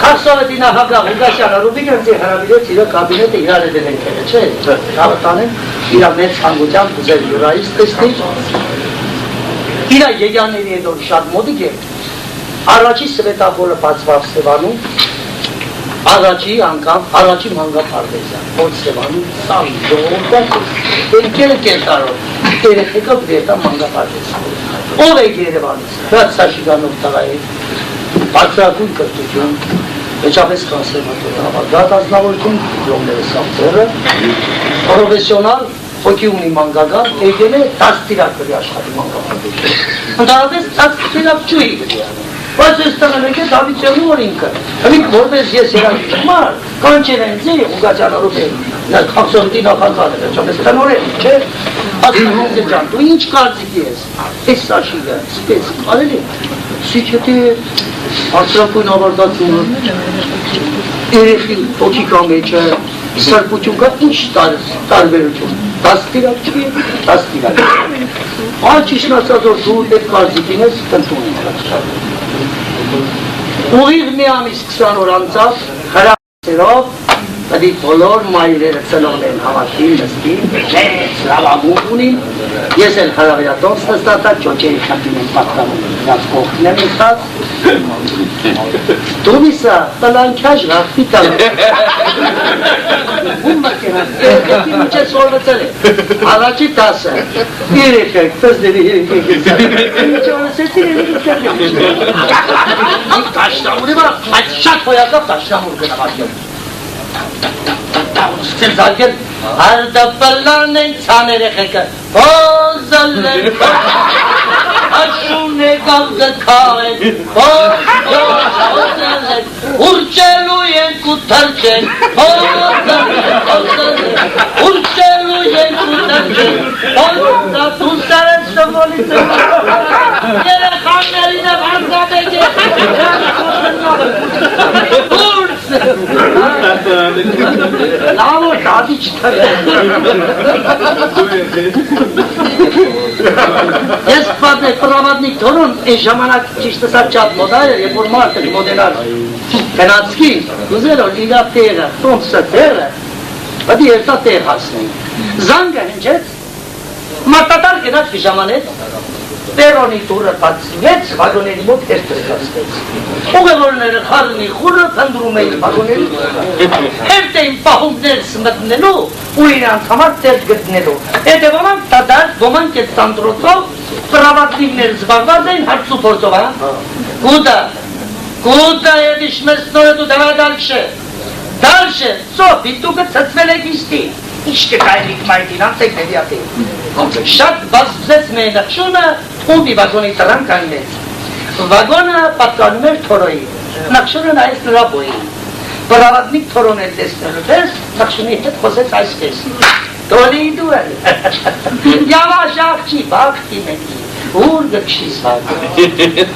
Karsoveti nahaka Ugaşana Rubinönce harabiliyor Tira kabinete ilan edilen kereçe Kavatanın İra met sangucan güzel yurayı kıstık İra yeganeliğe doğru şart modu ki Araçı svetaforla patsvav sevanım Առաջի անգամ, առաջի մանգապարտեզյան, ոչ Սևանում, սաղի, ժողորդակ, երկերը կերտարով, երեխեկը վետա մանգապարտեզյան։ Ով է Երևանից, հրած Սաշիգանով տղա է, բարձրակույն կրտություն, վեճապես կոնսերվատոր համար, դատազնավորություն դիպլոմները սաղթերը, պրովեսիոնալ, հոգի ունի մանգագան, եկել է 10 տիրակ գրի աշխատի մանգապարտեզյան։ Ընդհանրապես 10 տիրակ չուի գրի անը։ Բայց ես տղան եք է Դավիթյանի որ ինքը, հմիկ որպես ես երաժիշտմար, կանչել են ձի ուգաճանորով է, խաղսորդի նախակալ է, չապես տնոր է, չէ, ասում է ջան, դու ինչ կարծիք ես, ես Սաշիգը, սպեց, արել է, սիչետի արծրակույն ավարտացումը, երեխի տոքիկա մեջը, սարկություն կա, ինչ տարբերություն, տասպիրակ չի, տասպիրակ չի։ Ճիշտ ասած որ դու այդ կարծիքին ես տնտուն ուղիղ մի ամիս 20 օր անցավ հրավերով Adi բոլոր մայրերը ծնողն են հավաքին, նստին, մեծ լավագույն ունին, ես էլ հրավերատոց նստատա, ճոճերի շատին եմ պատկանում, նրանց կողքն եմ նստած, դումիսա, տլանքյաժ ռախտի տալու, ում մակենան, երկետի միջև սորվծել է, առաջի 10, երեքեք, պզների երեքեք, միջավասեցին եմ տաշնամուրի վրա, այդ շատ հոյակավ տաշնամուր գնավակել, Ստել զարգել, արդապլան են ծաներ էխեկը, բոզալ են, աշուն է գաղգքար են, բոզալ են, ուրճելու են կութարջեն, բոզալ են, ուրճելու են կութարջեն, բոզալ թուսար են շվոլից են, երեխաններին եմ հազգաբեջ Lavo dadi çıkar. Ես պրավադնիկ թորուն այն ժամանակ ճիշտ ասած շատ մոդա էր, երբ որ մարդը մոդելար գնացքի, ուզել որ իրա տեղը, տոմսը տեղը, պետք է երթա տեղ հասնեն։ Զանգը հնչեց, մարտատար գնաց ժամանեց, Պերոնի տուրը բացվեց, վագոների մոտ երթրկացվեց։ Ուղևորները խարնի խուրը փնդրում էին վագոների, հերտ էին պահումներս մտնելու ու իրանց համար տեղ գտնելու։ Հետևանք տադար, ոմանք այդ տանդրոցով, պրավատնիվներ զբաղված էին հարցու փորձով, Գուդա ետ իշմեսնորը դու դալշե, սոպի տուկը ծծվել է գիստի, իշկը կայլիք մայդին, անցեք նեդիատի։ Շատ բազվեց մեր նխշունը, ումբի վագոնի տրան կաննեց։ Վագոնը պատկանում էր թորոյի, նխշունը նայեց նրա բոյին։ Պրավատնիկ թորոն էր տեսնելու պես, նխշունի հետ խոսեց այսպես։ Դոլի դու էլ, Yavaş աղջի, բաղթի մեկի, ուր գքշիս վագոն։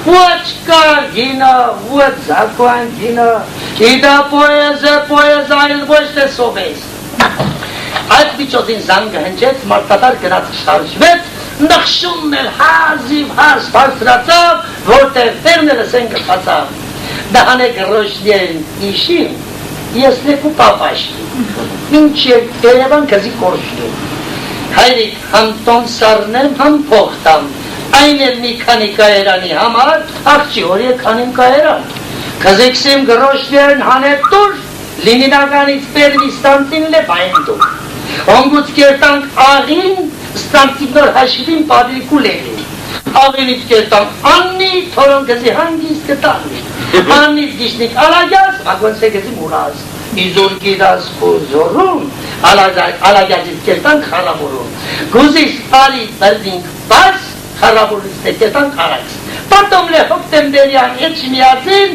Ոչ կար գինը, ոչ զակվան գինը, իդա պոեզ այլ ոչ թե սովես։ Այդ միջոցին զանգը հնչեց, մարդատար գնաց շարժվեց, նխշումն էլ հազիվ հազ բարձրացավ, որտեղ տերները սենքը խացավ։ Դահանե գրոշդեն իշին, ես նեկու պապաշի, մինչև երևան կզի կորշնի։ Հայրիկ համ տոն սարնեմ, համ փոխտամ, այն էլ մի քանի կայերանի համար, աղջի որ եքանիմ կայերան։ Կզիքսիմ գրոշդեն հանետ տուր, լինինականից պերմի ստանցին լեպ այն դուր։ Ոնգուց կերտանք աղին, ստանցիվնոր հաշվին պադրիկու լեղին։ Աղինից կերտանք աննի, թորոն գզի հանգիստ կտանի։ Աննից գիշնիկ ալագյաս, ագոնսե գզի մուրազ։ Իզոր գիրազ խոզորում, ալագյազից կերտանք խարաբորում։ Գուզիս ալի բրդինք բաս, խարաբորից կերտանք արաքս։ Потом le հոկտեմբերյան էչմիածին,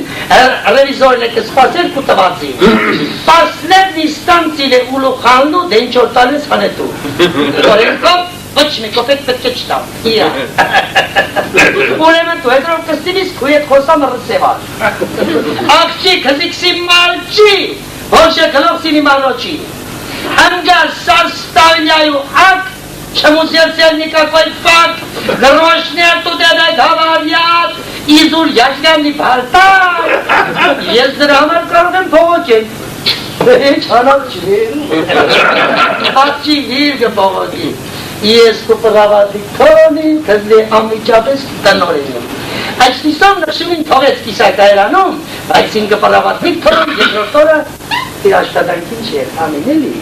ռևիզորն է կսպասել կուտվացին։ Последний станции le ուլուխանլու դենչորտալես հանետու։ Որենքով, ոչ մի կոպեկ պետք է չտամ։ Իա։ Ուրեմն դու հետրով կստինիս քու ետ խոսամ ռսևար։ Աղջի կզիքսի մալչի, ոչ է կլողսինի մանոչի։ Հանգար սարստավնյայու ակ, չմուսերցել նիկակոյ ֆակ, գրոշներ տուդենայ դավարյատ, իզուր յաշնյամնի պարտար, ես դրա համար կարող եմ փողոքել, ինչ հանալ չվին, աղջի վիրգը փողոքի, ես կպրավատի թորոնին, կզլի ամիջապես տնորին եմ, այսնիսով նշումին թողեց կիսակայրանում, բայց ինգը պրավատի թորոն երկրորդորը, իր աշտադանքին չէր, ամին էլի,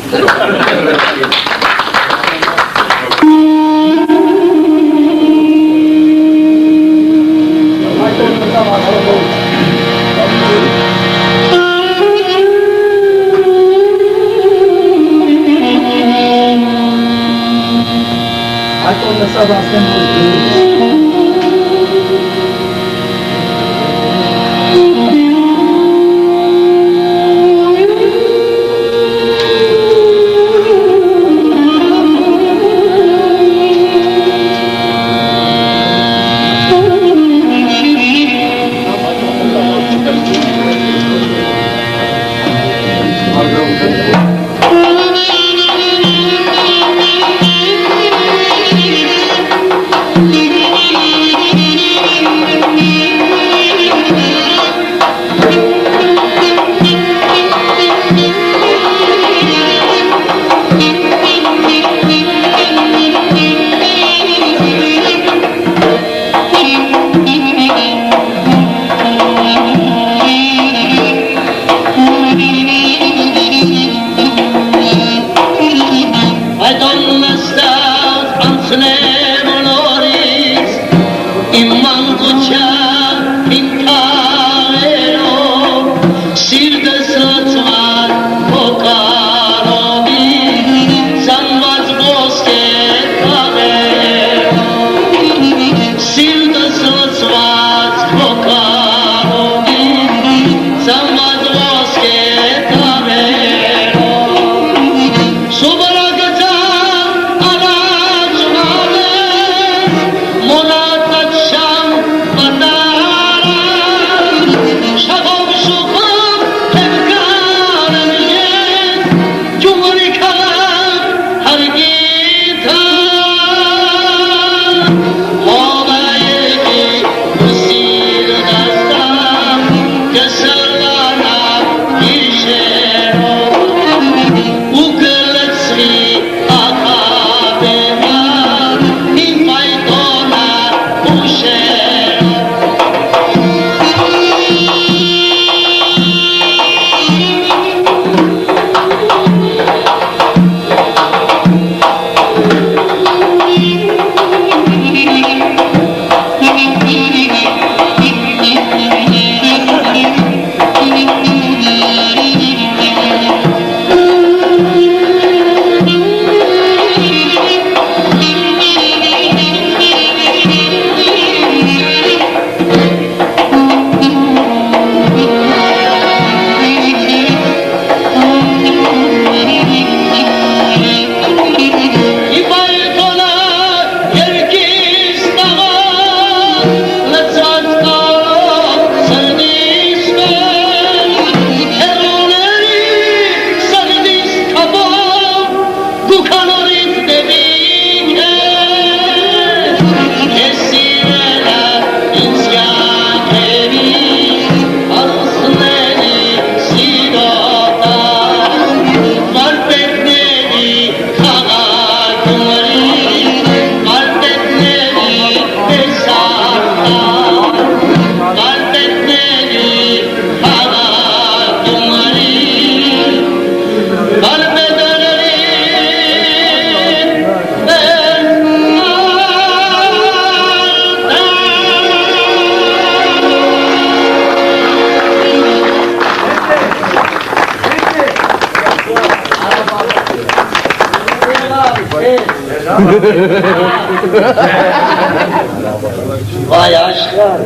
Vay aşklar.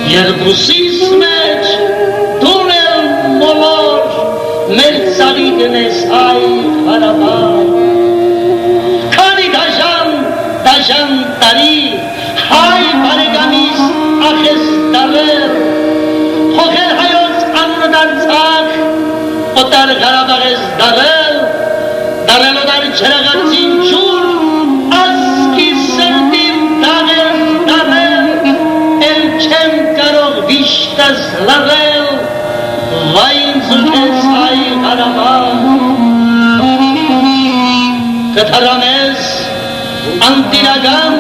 Երկուսիս մեջ դունել մոլոր մեր ծաղի դնես այ հարաբար քանի դաժան տարի հայ բարեկամիս ախես դարել հողել հայոց անունը դարձակ օտար Ղարաբաղես դարել օտար չրաղացին ջուր ասկի սրտին դարել էլ չեմ կարող վիշտս լռել վայն զուգես հայ Ղարաբաղ կթարանես անտիրական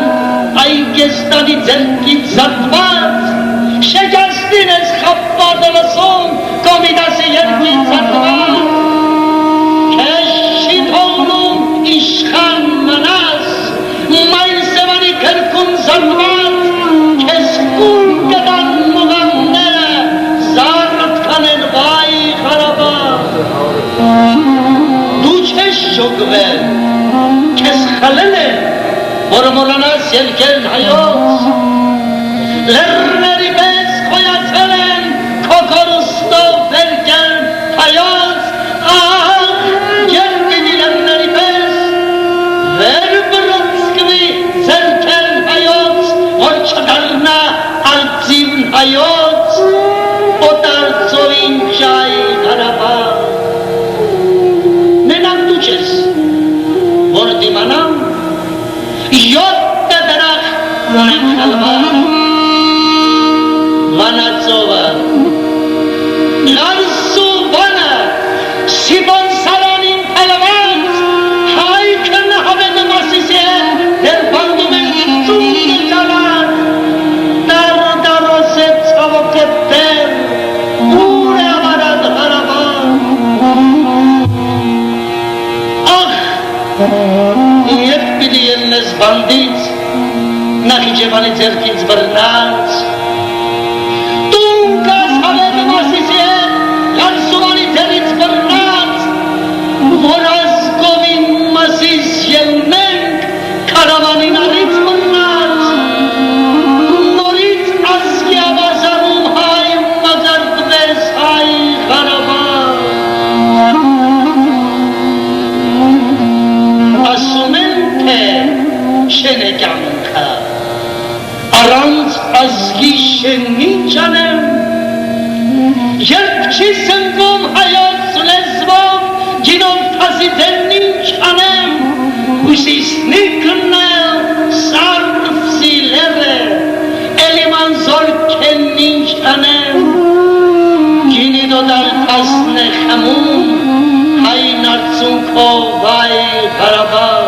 այգեստանի ձերքից զատված շեջաստին ես խապպարդը լսում կոմիդասի երկից զատված քեզ չի թողնում իշխան հաջողվել, քեզ խլել են, որ մոռանաս ելքերն հայոց, լեռների պես խոյացել են, քո կորուստով վերքերն հայոց, ահ, երկինի լեռների պես, վեր բրծկվի ձերքերն հայոց, որ չդառնա ալծին հայոց, օտարծովին ճայ Ղարաբաղ։ Մենակ դու չես, որ դիմանամ, յոթ դրախ ունեմ խալվար, վանածովը, լարսու վանը, Սիբոն Սալանին խալված, հայքն հավետը մասիս է, դեր բանդում են ծունգի ճալար, դարոս է ծավոք է տեր, ուր է ամարად Ղարաբաղ, ախ, Եվ պիտի ելնես բանդից, Նախիջևանի ձեռքից բռնած, Տունկաս հավետը մասիս է, Լարսուվանի ձեռից բռնած, Որ ազգովին մասիս ելնենք, Կարավանին արից բռնած, Նորից ազգի ավազանում հայ մազարդվես հայ Ղարաբաղ, ասում են, թե շեն է կյանքը, առանց ազգի շեն ինչ անեմ, երբ չի սնկում հայոց լեզվով, գինով թասիթեն ինչ անեմ, հուսիսնի կնել սարդվսի լերը, էլիման զորքեն ինչ անեմ, գինի դոդար թասն է խմում, Այն արցունքով վայ Ղարաբաղ,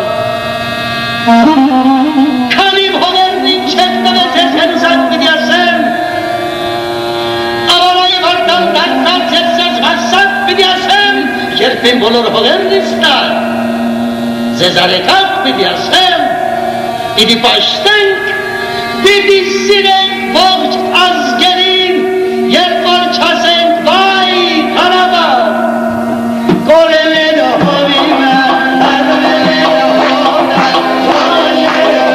Քանի հողերն ինչ եք տվեց ես հենուսատ պիտի ասեմ, Ավարայի վարտան դարձած ես ես հասած պիտի ասեմ, Երբ են բոլոր հողերն իստար, Ձեզ արեկակ պիտի ասեմ, Պիտի պաշտենք, պիտի սիրենք ողջ ազգերին, Երբ որ չասենք վայ Ղարաբաղ, Կորելեն հովիմը, արվելեն հովնա, Կորելեն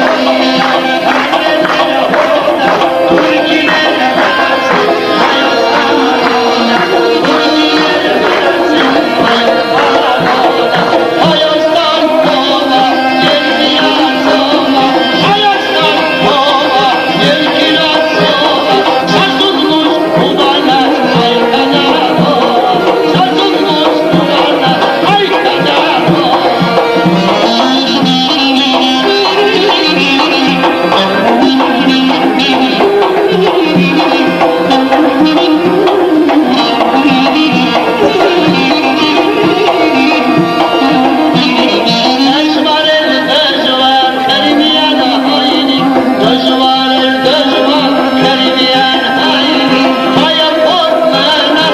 հովնա, Թուրքիները հացին, Հայաստան հովա, երկիրացովա, Հայաստան հովա, երկիրացովա, Սասունմուս ուվանա, հայկադարովա, Սասունմուս ուվանա, հայկադարովա, Դժվար Քրիմյան հայինի, Դժվար Քրիմյան հայինի, Հայը որ մնա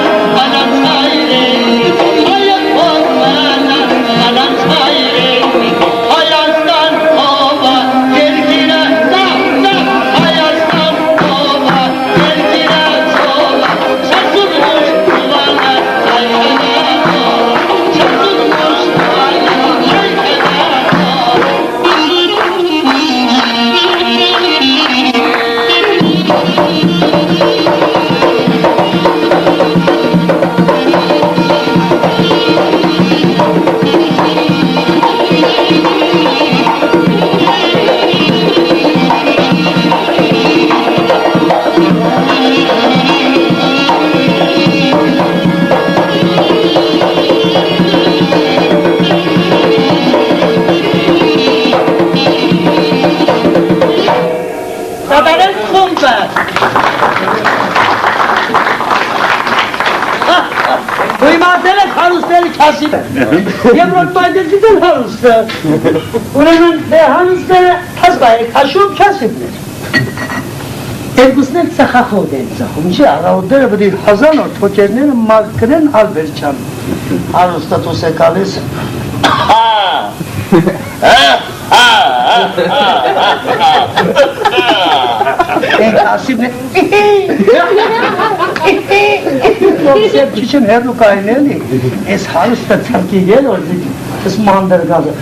անանց հայրենի, Հայը որ մնա անանց հայրենի, Հայաստան հովա, երկիրը ծաղ, Հայաստան հովա, երկիրը ծովա, Սասունմուս ուվանա, հայկադարովա, Սասունմուս ուվանա, Կատարել խումբը, Ու իմացել եք հարուստների քասին Եվրոպ պայդել դիտել հարուստը Ուրեմն հարուստները հազբա է քաշում քասիվներ Երկուսն էլ ծխախոտ են ծխում Ինչի առավոտները բդի հազան օր թոկերները մարկրեն ալվերջան Հարուստը տուս է կալիս Են քասիվներ Սեպ քիչն հերու կայնելի, ես հարուստը ծրկի գել որ This Mander Gaza.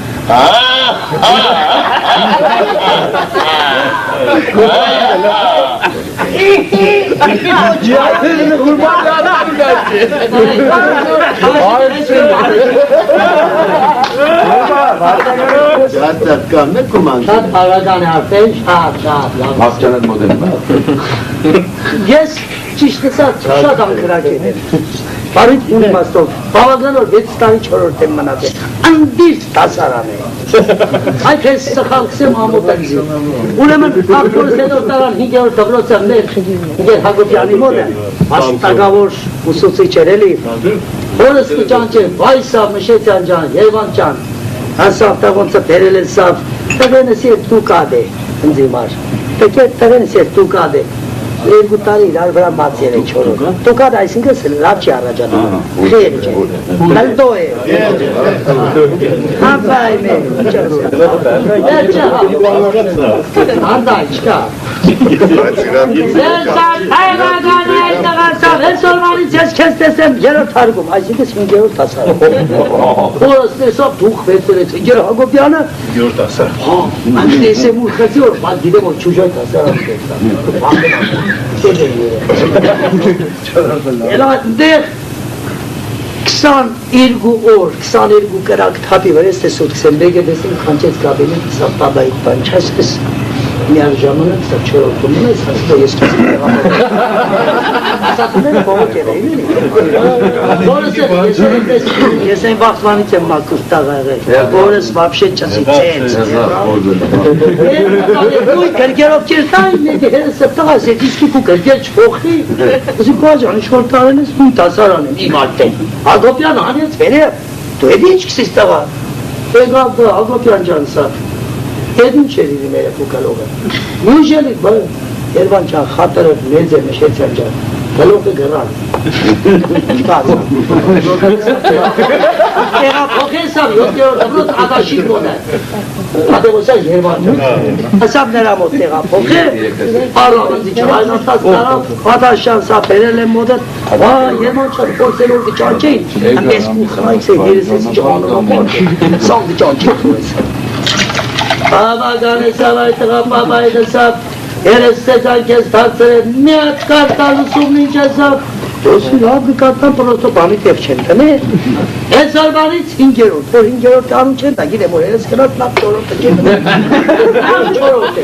Yes, ճիշտ ասած, շատ անկրակին էր։ Բարիք ունի մաստով, բավականոր 6 տարի 4-րդ եմ մնացել, անդիրտ դասարան է։ Այդ ես սխալքսեմ ամոտենզի։ Ուրեմն, աղբորս հետո տարան 5-րդ դպրոցը մեր Հակոբյանի մոտ է, աշխատագավոր ուսուցիչ էր էլի։ Որս կճան չէ, Վայսավ, Մշետյան ջան, Երվան ջան, հասավ տաղոնցը բերել են սավ, տղենս ետ դուկադ է, ընձի մար, տղենս ետ դուկադ է, երկու տարի իրար վրա բացեր է չորոք, դուկադ այսինքն լավ չի առաջանում, խեր չէ, լալդո է, հապայմ է, հանդայ չկա, Հեսորմանից ես կեզ տեսեմ երորդ հարգում, այսինքս 5-րդ տասար։ Որս տեսավ դուխ վեցերեց, ինգեր Հակոբյանը, Յորդ ասար։ Անք տեսեմ ու խեցի որ, բալ գիտեմ որ չուժոյ տասար Էլա դեղ 22 օր, 22 կրակ թապի վրես տեսոտ կսեմ, բեգը դեսին խանչեց կաբինին, սավ տաբայիտ բան չասկս, միար ժամանակ սա չորորդումն ես, հասկո ես կսին ասատումները բողոք էր էին ես այն վախվանից եմ մակուր տաղ աղել, որս վապշե չասի ծենց կրգերով կերտային հերս տղաս ետ իսկի կու կրգեր չփոխի ասի կոաջան իշխոր տարեն ես նույն տասարան եմ իմ ատեն Հակոբյան հանեց վերև դու էդ ինչ կսիս տղա եղավ Հակոբյան ջան սա Եդ ինչ էր իրի մեր կուկալողը Նույժելի Երվան ճան խատրը մեզ է Մշեցյան ճան Գլողը գրան Տեղափոխեսավ 7-րդ դպրոց ադաշիկ մոտ է Ադեղոսա Երվան ճան Հսավ նրա մոտ տեղափոխե Արավանձի չայնատած տարավ Ադաշան սա բերել եմ մոտը Երվան ճան փորձելով կճանչեին Ես կու խնայքս է երեսես ճանով Սավ կճանչեին Բավական էսավ այդ տղապապ այդ էսավ, երես սեծան կեզ թացր է, մի հատ կարտալ ուսումն ինչ էսավ, դոսի լավ գկարտան պրոստո բանի տեղ չեն տնե, ես արվանից 5-րդ, որ 5-րդ անում չեն տա, գիտեմ որ երես կնոտ լավ չորոտ է չեն լավ չորոտ է,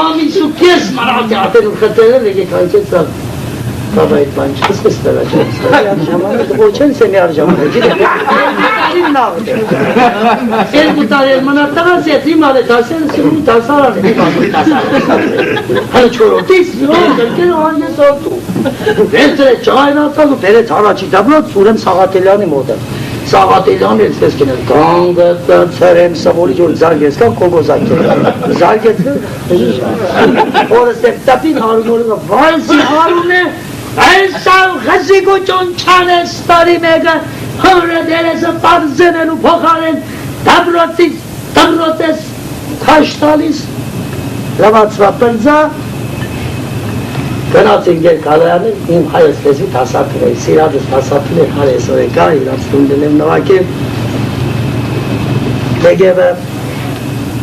ամից ու կես մարատ է ատեն ու խտերել է գեկանչեց սավ, բաբա այդ բան չսկս տրա չես, ժամանակ որ չեն սեմի ար ժամանակ, գիտեմ, երկու տարի էլ մնար տղաս ետ իմ ալ է տասերը սիրում տասարան է հալը չորոտից գրկերը հանես որդու վերցրեց ճայնացած ու բերեց առաջի դապրոց ուրեմ Սաղատելյանի մոտը Սաղատելյանը ես ես կենել կանգը ծրեմ սվոլի որ զարգես կան կոգոզակեր զարգեց որս դեպ տապին հարում օրը վայսի հարում է այսավ խզիկու ճոնչան է ստարի մեկը Հորը դերեսը պարզեն ու փոխարեն դապրոցից դպրոցես քաշ տալիս լավացվա պրձա գնացին գեր կալայանին իմ հայոց լեզվի տասատն է սիրադս տասատն է հարես օրեկա իրաց տունդել եմ նվակև դեգևը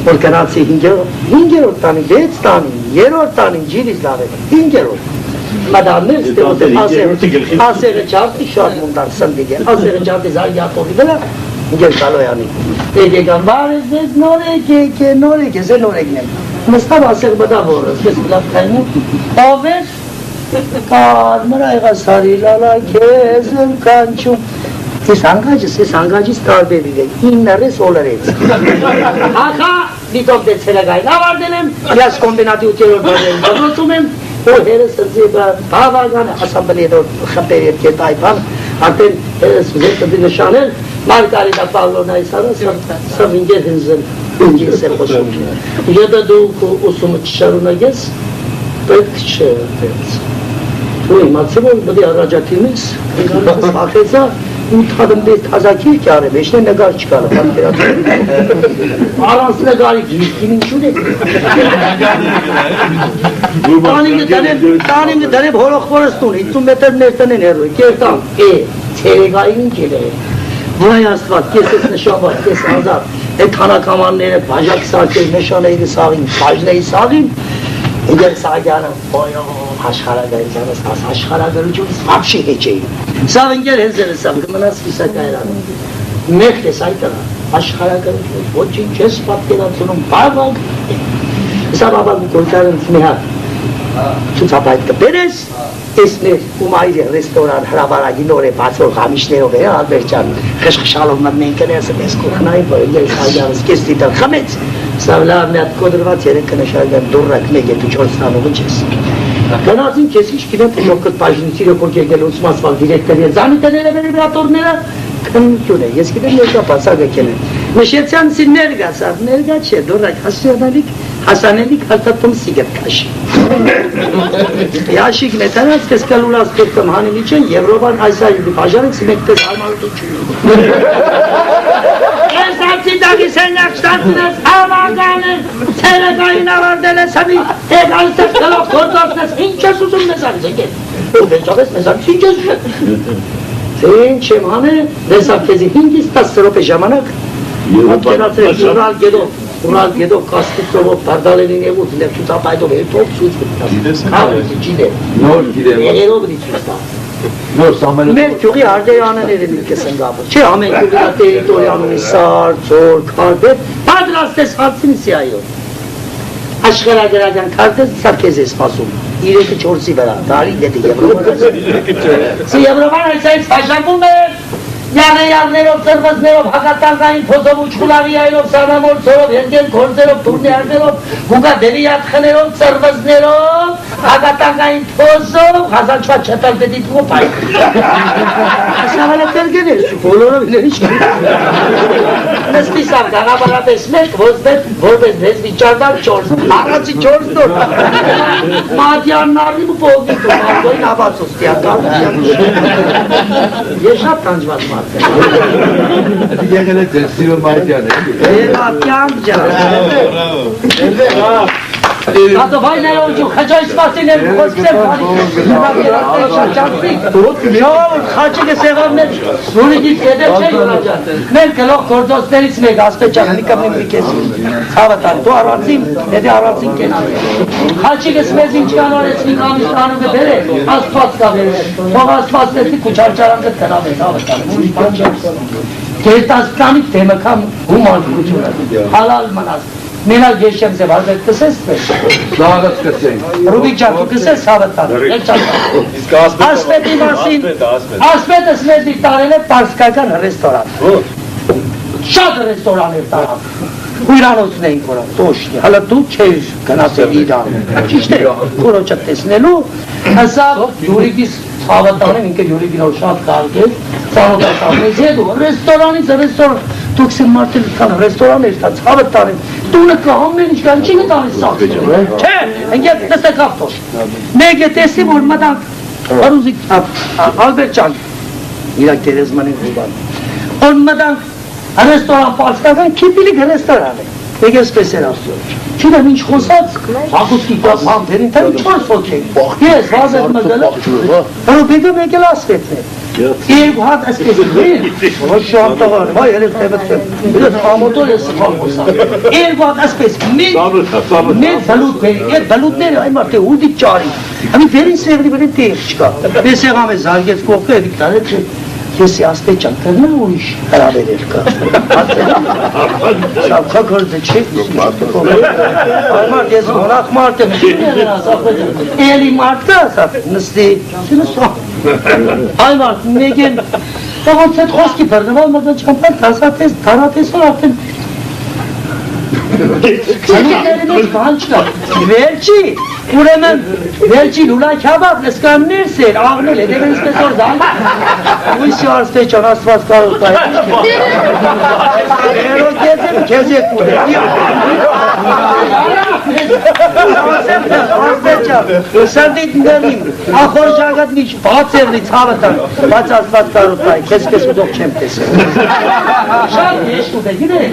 որ գնացի 5-րդ տանի 6 տանի 3-րդ տանի ջիրից լավել 5-րդ Madamlar ասերը չարտի շատ մունդար սնդիգ է, ասերը չարտի զարգյատորի վրա, գեր կալոյանի։ Եկեկան բարես դեզ նորեք է, զե նորեկն եմ։ Մստավ ասեր բդա որս, կես լավ կայնու, ավեր, կար, մրա եղաս հարի լալա կեզ եմ կանչում։ Ես հանգաջից տարբերիլ եմ, իննարես օլարեց։ Հախա, դիտով դեցելագային ավարդել եմ, ես կոմբինատի ուտերոր բարդել դրոցում եմ, որ հերս զիբը բավական ասամբլեդոր խմբեր երկետ այբան, արդեն հերս վզետը դինշանել, Մարգարիտա Պավլովնայի սարը սավ ինգեր հնզել, ինգես եմ խոսում։ Եթե դու ուսումը չշարունագես, պետք չէ տենց։ Դու իմացի որ բդի առաջատին ես, ախեցա, ու թադմբետ հազակիր կյարը, մեջնե նգար չկարը, առանց նգարի գիրքին ինչուն է։ Տանիմը դանեմ հորոխորս տուն, 50 մետր ներտն են հերոյ, կերտան, ցերեգային ինչ էլ է։ Վայ Աստված, ես ես նշանված, ես ազատ, այդ հանակամանները, բաժակ սարքեր, նշանեիրը սաղին, բաժնեի սաղին, իդեր սաղյանը, ոյո, աշխարագայցանս, աշխարագարությունից վապշի հեչ էին։ Սաղ ընկեր հենձերը սաղ, կմնաս վիսակայրանը, մեղտ ես այդ տղա, աշխարագարությունից, ոչինչ ես պատկերացնում, բավակ, սա բավակ գործարենց մի հատ, ցուցապայտ կբերես, ես մեր ումայրի ռեստորան հրավարագի նոր է բացող համիշներով է, Ալբերտ խշխշալով մենք կներսը մեզ կուխնային, որ ես այդանս կես դիտան խմեց, սա լավ մի հատ կոդրված երեքը նշարգան դուրրակ մեկ է դու չորս տանողը չես։ Գնացին քեզ ինչ գիտեմ թե շոկոտ բաժնից իրոք եկելուց մասվալ դիրեկտորի զանիտները վերաբրատորները քնություն է, ես գիտեմ երկա բացագ եկել են։ Մշեցյանցի ներգա չէ, դուրրակ հասանելիք հաստատում սիգետ կաշի։ Ящик մեթանած կես կալուրած կերտում հանիմի չեն, Եվրոպան այս այլի բաժարից մեկ տես հարմարություն Ես ացի դագիս են աղշտացնես, համագանես, ցերեկային ավարդել ես հմի, եկ այստեղ կլով գործացնես, ինչ ես ուզում մեզանց եկել, ու բենջավես մեզանց ինչ ես շետ Ինչ եմ հանը, դեսավ կեզի 5-10 սրոպ է ժամանակ, ատկերացրել Ural ghedo cascuțovo pardaleni nevut, le ցուցապայտով երբով ցույց կտաս։ Քավի ջիդե։ Նոր գիտեմ։ Երով դիցուստա։ Նոր սամել։ Մեր ճյուղի արտերանները միլկես են գաբը։ Չէ, ամեն ճյուղի տերիտորիանում սար, ծոր, քարտետ, պատրաստես հացինսիայո։ Աշխարհագրական քարտետ սարքեզ է սպասում։ 3-4-ի վրա, դարի դեպի Եվրոպա։ Եվրոպան այս հաշվում է Յարներով, ծրվզներով, հակատանկային փոզով ու չխուլավիայելով, սանամոր ծորով, հենգել գործերով, տուրնիարներով, գուգադերի ատխներով, ծրվզներով, հակատանկային փոզով, հազանչված չտալ պետի թուղով այլ։ Ասավալը տերգեն էր, բոլորով իներ ինչ Նստիսավ գաղաբարապես մեկ, որպես դեզ վիճարդար 4, առացի 4 դոր Մատյանն արդիմ ու պողգիտ ու մարդոյին աբացոստիական Ես շատ տանջված Եղել է ձեր սիրո Մատյան է Մատյան ջան Հատովայներով ջու խջայց մարդիներ խոսքսեր Շավր խաչիկը սեղավներ սուրիկից եդեր չէ յորաջան Մեր կլող գործոցներից մեկ աստեճան մի կմին մի կեսին Ցավատան դու առացին հետի առացին կենան Խաչիկս մեզ ինչ կանորեց մի կամիս տանում է բեր է աստված կա բեր է Թող աստված տեսի կուչարջարանքը տնավ է ցավատան ուրիշ բան չեմ Գերտաստանիք թեմը կամ հումանքությունը հալալ մնաս Մենակ ես չեմ ձև արդեք կսես տվես Լաղաց կսենք Ռուբիկ ճան, դու կսես հավատան Ասպետի մասին Ասպետս մեզ դիկտարել է պարսկական ռեստորան Շատ ռեստորան էր տարան Հույրանոցն էին կորան, տոշնի Հալա դու չեր գնացել իրան Ճիշտ է, կորոչը տեսնելու Հսա յուրիկիս հավատանեմ ինքը յուրիկինով շատ կարգ է Ծանոտացանից հետ ու ռեստորանից ռեստորան Դուքս եմ մարդել կան ռեստորան էր տաց հավատանեմ Տունը կահամեն ինչ կան չի նտանից սաղցում Չէ, ընգետ նստեք ավտոշ Մեկ է տեսի որ մտանք Հարուզիկ Ալբերտ ճան Իրակ տերեզման են հուբան Որ մտանք ռեստորան պարսկական կիպիլիկ ռեստորան է Մեկ ես պես էր ասում Չիրեմ ինչ խոսած Աղուսկի կապան վերին թե ինչ խոսք ենք Ես վազեր մգլը Հրու բիգը մեկ էլ ասվետն է Եվ հատ ասպես ոչ շանտաղար, վայ երև թևըտեմ, իրետ ամոտոր ես սխալ խոսան, երև հատ ասպես, մեր բլուտ բերի, այդ բլուտները այն մարդը ուդի ճարի, ամի վերին սեղրի վերին տեղ չկա, ես եղամ է զարգեց կողքը էվիք տարել չէ, ես աստեճան կրնա ուրիշ հրավերեր կա, սավքա կրձը չեք, մարդ ես մոնախ մարդ եմ, էլի մարդ կա, նստի, Այ մարդ, մեկ են, ոնց այդ խոսքի բրնվալ մրդը չամպար թարատեսոր արդեն Սանուկների մեջ բան չկա, վերջի, ուրեմն, վերջի լուլա քյաբաբ լսկան ներս էր, աղնել է, դեղեն սպեսոր զան, ույսի արստեճան աստված կարող կա, երոք եզեմ կեզ եկ ուր է, արստեճան, սանդիտ նգարին, ախոր ժագատ միչ, բաց էվրի ծավտան, բաց աստված կարող կա, կեզ ուզող չեմ տեսել։ Շատ եշտ ուտ է, գինեք,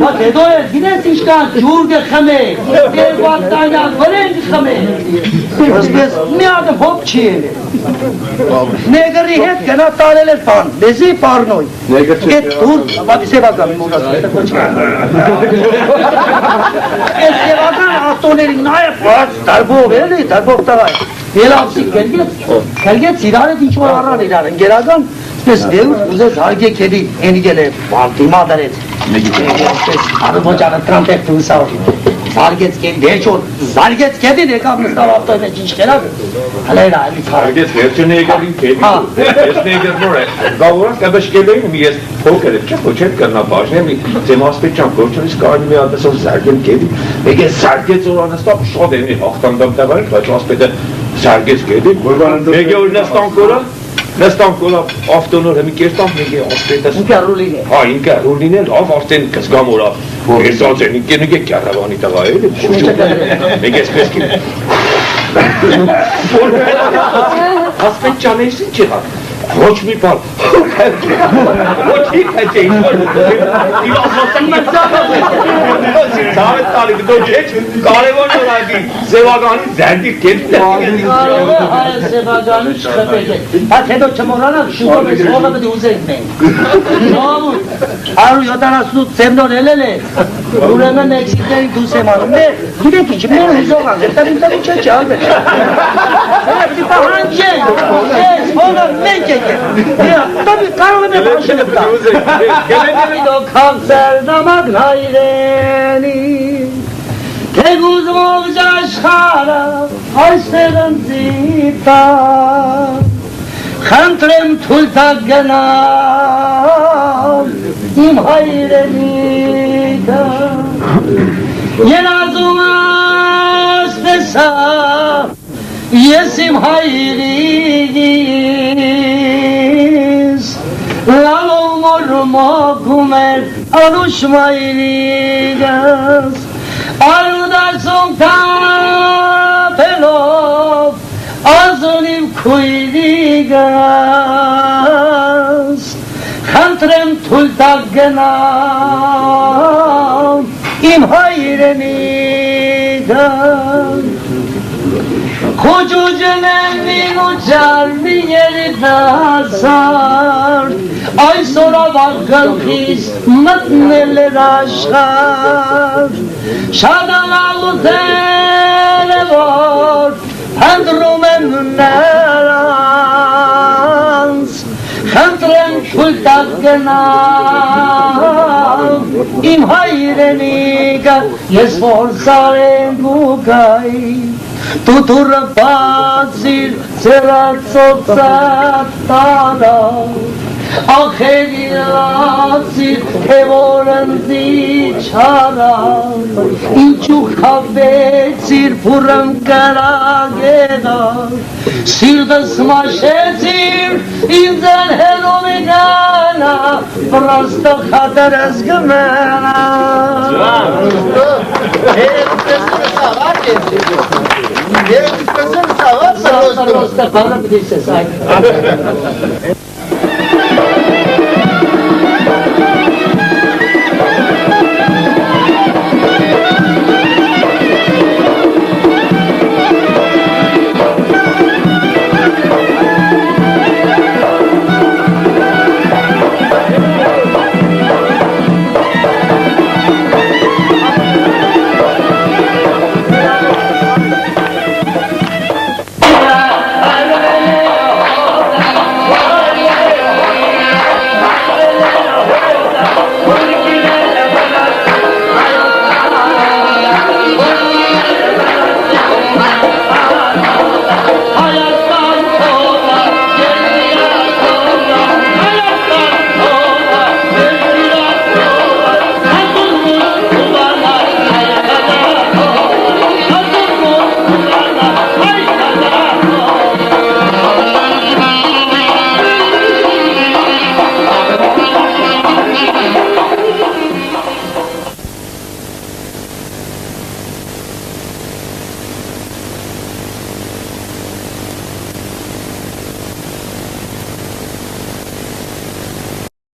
բատ հետո է, գինեք, Ես ինչքան ջուրգը խմեք, երկուատ տանյակ վրենք խմեք, ասպես մի ադը հոպ չի ելել։ Նեգրի հետ գնա տարել էր պան, լեզի պարնոյ։ Էդ դուր, բատի սևական մուրած հետը կոչկան։ Էդ սևական ատոների նայը պած, դարբով էլի, դարբով տղայ։ Ելավսիկ կերգեց իրար էդ ինչ-որ առան իրար, ընգերական, սպես դեուր ուզեց հարգեք էլի, ենիգել է վարդիմա դարեց։ Արվոճանը տրամպետ տունսավ, զարգեց կեդի, դեչոր, զարգեց կեդին եկավ նստավ ավտոյն էջ ինչ կերավ, հլեր այլի թարը։ Արգեց վերջն եկավին կեդի, ես նեգր նոր է, գավորան կաբեշ կելեին, ես փոքր եմ, չէ, ոչետ կրնա բաժնեմ, ձեմ ասպետ չան կորչոնից կարնի մի ատեսով զարգեմ կեդի, մեկ ես զարգեց որանստավ, շոդ եմ հաղթանդամ տավարին, բայց ասպետը զարգեց կեդի, մեկ է որ նստան կոլա ավտոնոր հմի կերտանք մեկ է ասպետս Ինկա ռուլին է։ Հա, ինկա ռուլին է, լավ արդեն կզգամ որավ, երսած են, ինկե նգե կյարավանի տղա է, մեկ ես պեսք եմ ասպետ ճանեիս ինչ եղավ Ոչ մի բան։ Ոչ մի քեջ ինչ որ։ Իվասոսն մծավը։ Ցավը տալի դոջ կարևոր որ այդի սևագանի զերդի կերտը։ Կարող է հայ սևագանի չխփել։ Բայց հետո չմոռանալ շուտով էս հողը պետք է ուզենք մենք։ Նավու 178 ծեմնոր ելել է։ Ուրեմն Մեքսիկայի դուրս եմ անում։ Գիտեք ինչ, մեր հուզողան, դա ինձ չէ չալբեր։ Պետք է պահանջենք։ Ես հողը մենք ենք։ Դա կարող եմ բաշել տա։ Գելենի քանսեր նամակ հայրենի։ Թե գուզմով աշխարհը այստեղ ընձիպա։ Խնդրեմ թույլ տակ գնալ իմ հայրենիքը։ Երազում ասպեսա ես իմ հայրենիս լալով մորմոքում էր անուշ մայրիկս արուդասում թապելով ազունիվ քույրիկս խնդրեմ թույլ տակ գնալ իմ հայրենիքը Խոջուջնեն ու ճարմի երիտասար Այսօր ավաղ գլխիս մտնել էր աշխար Շատ ալաղուտել է որ հնդրում եմ նրանց Խնդրեմ թույլ տակ գնալ իմ հայրենիքը ես որ սարենք ու գայի Tutură pazir, țerațoța tara, Aherilațir, evorândiceara, Inciu havețir, purăm caragheda, Sirdăs mașețir, inzăn henomegana, Prostă hatărăs gămena. Ես սկսեմ ծավալ, պրոստը բանը պտիս ես այդ։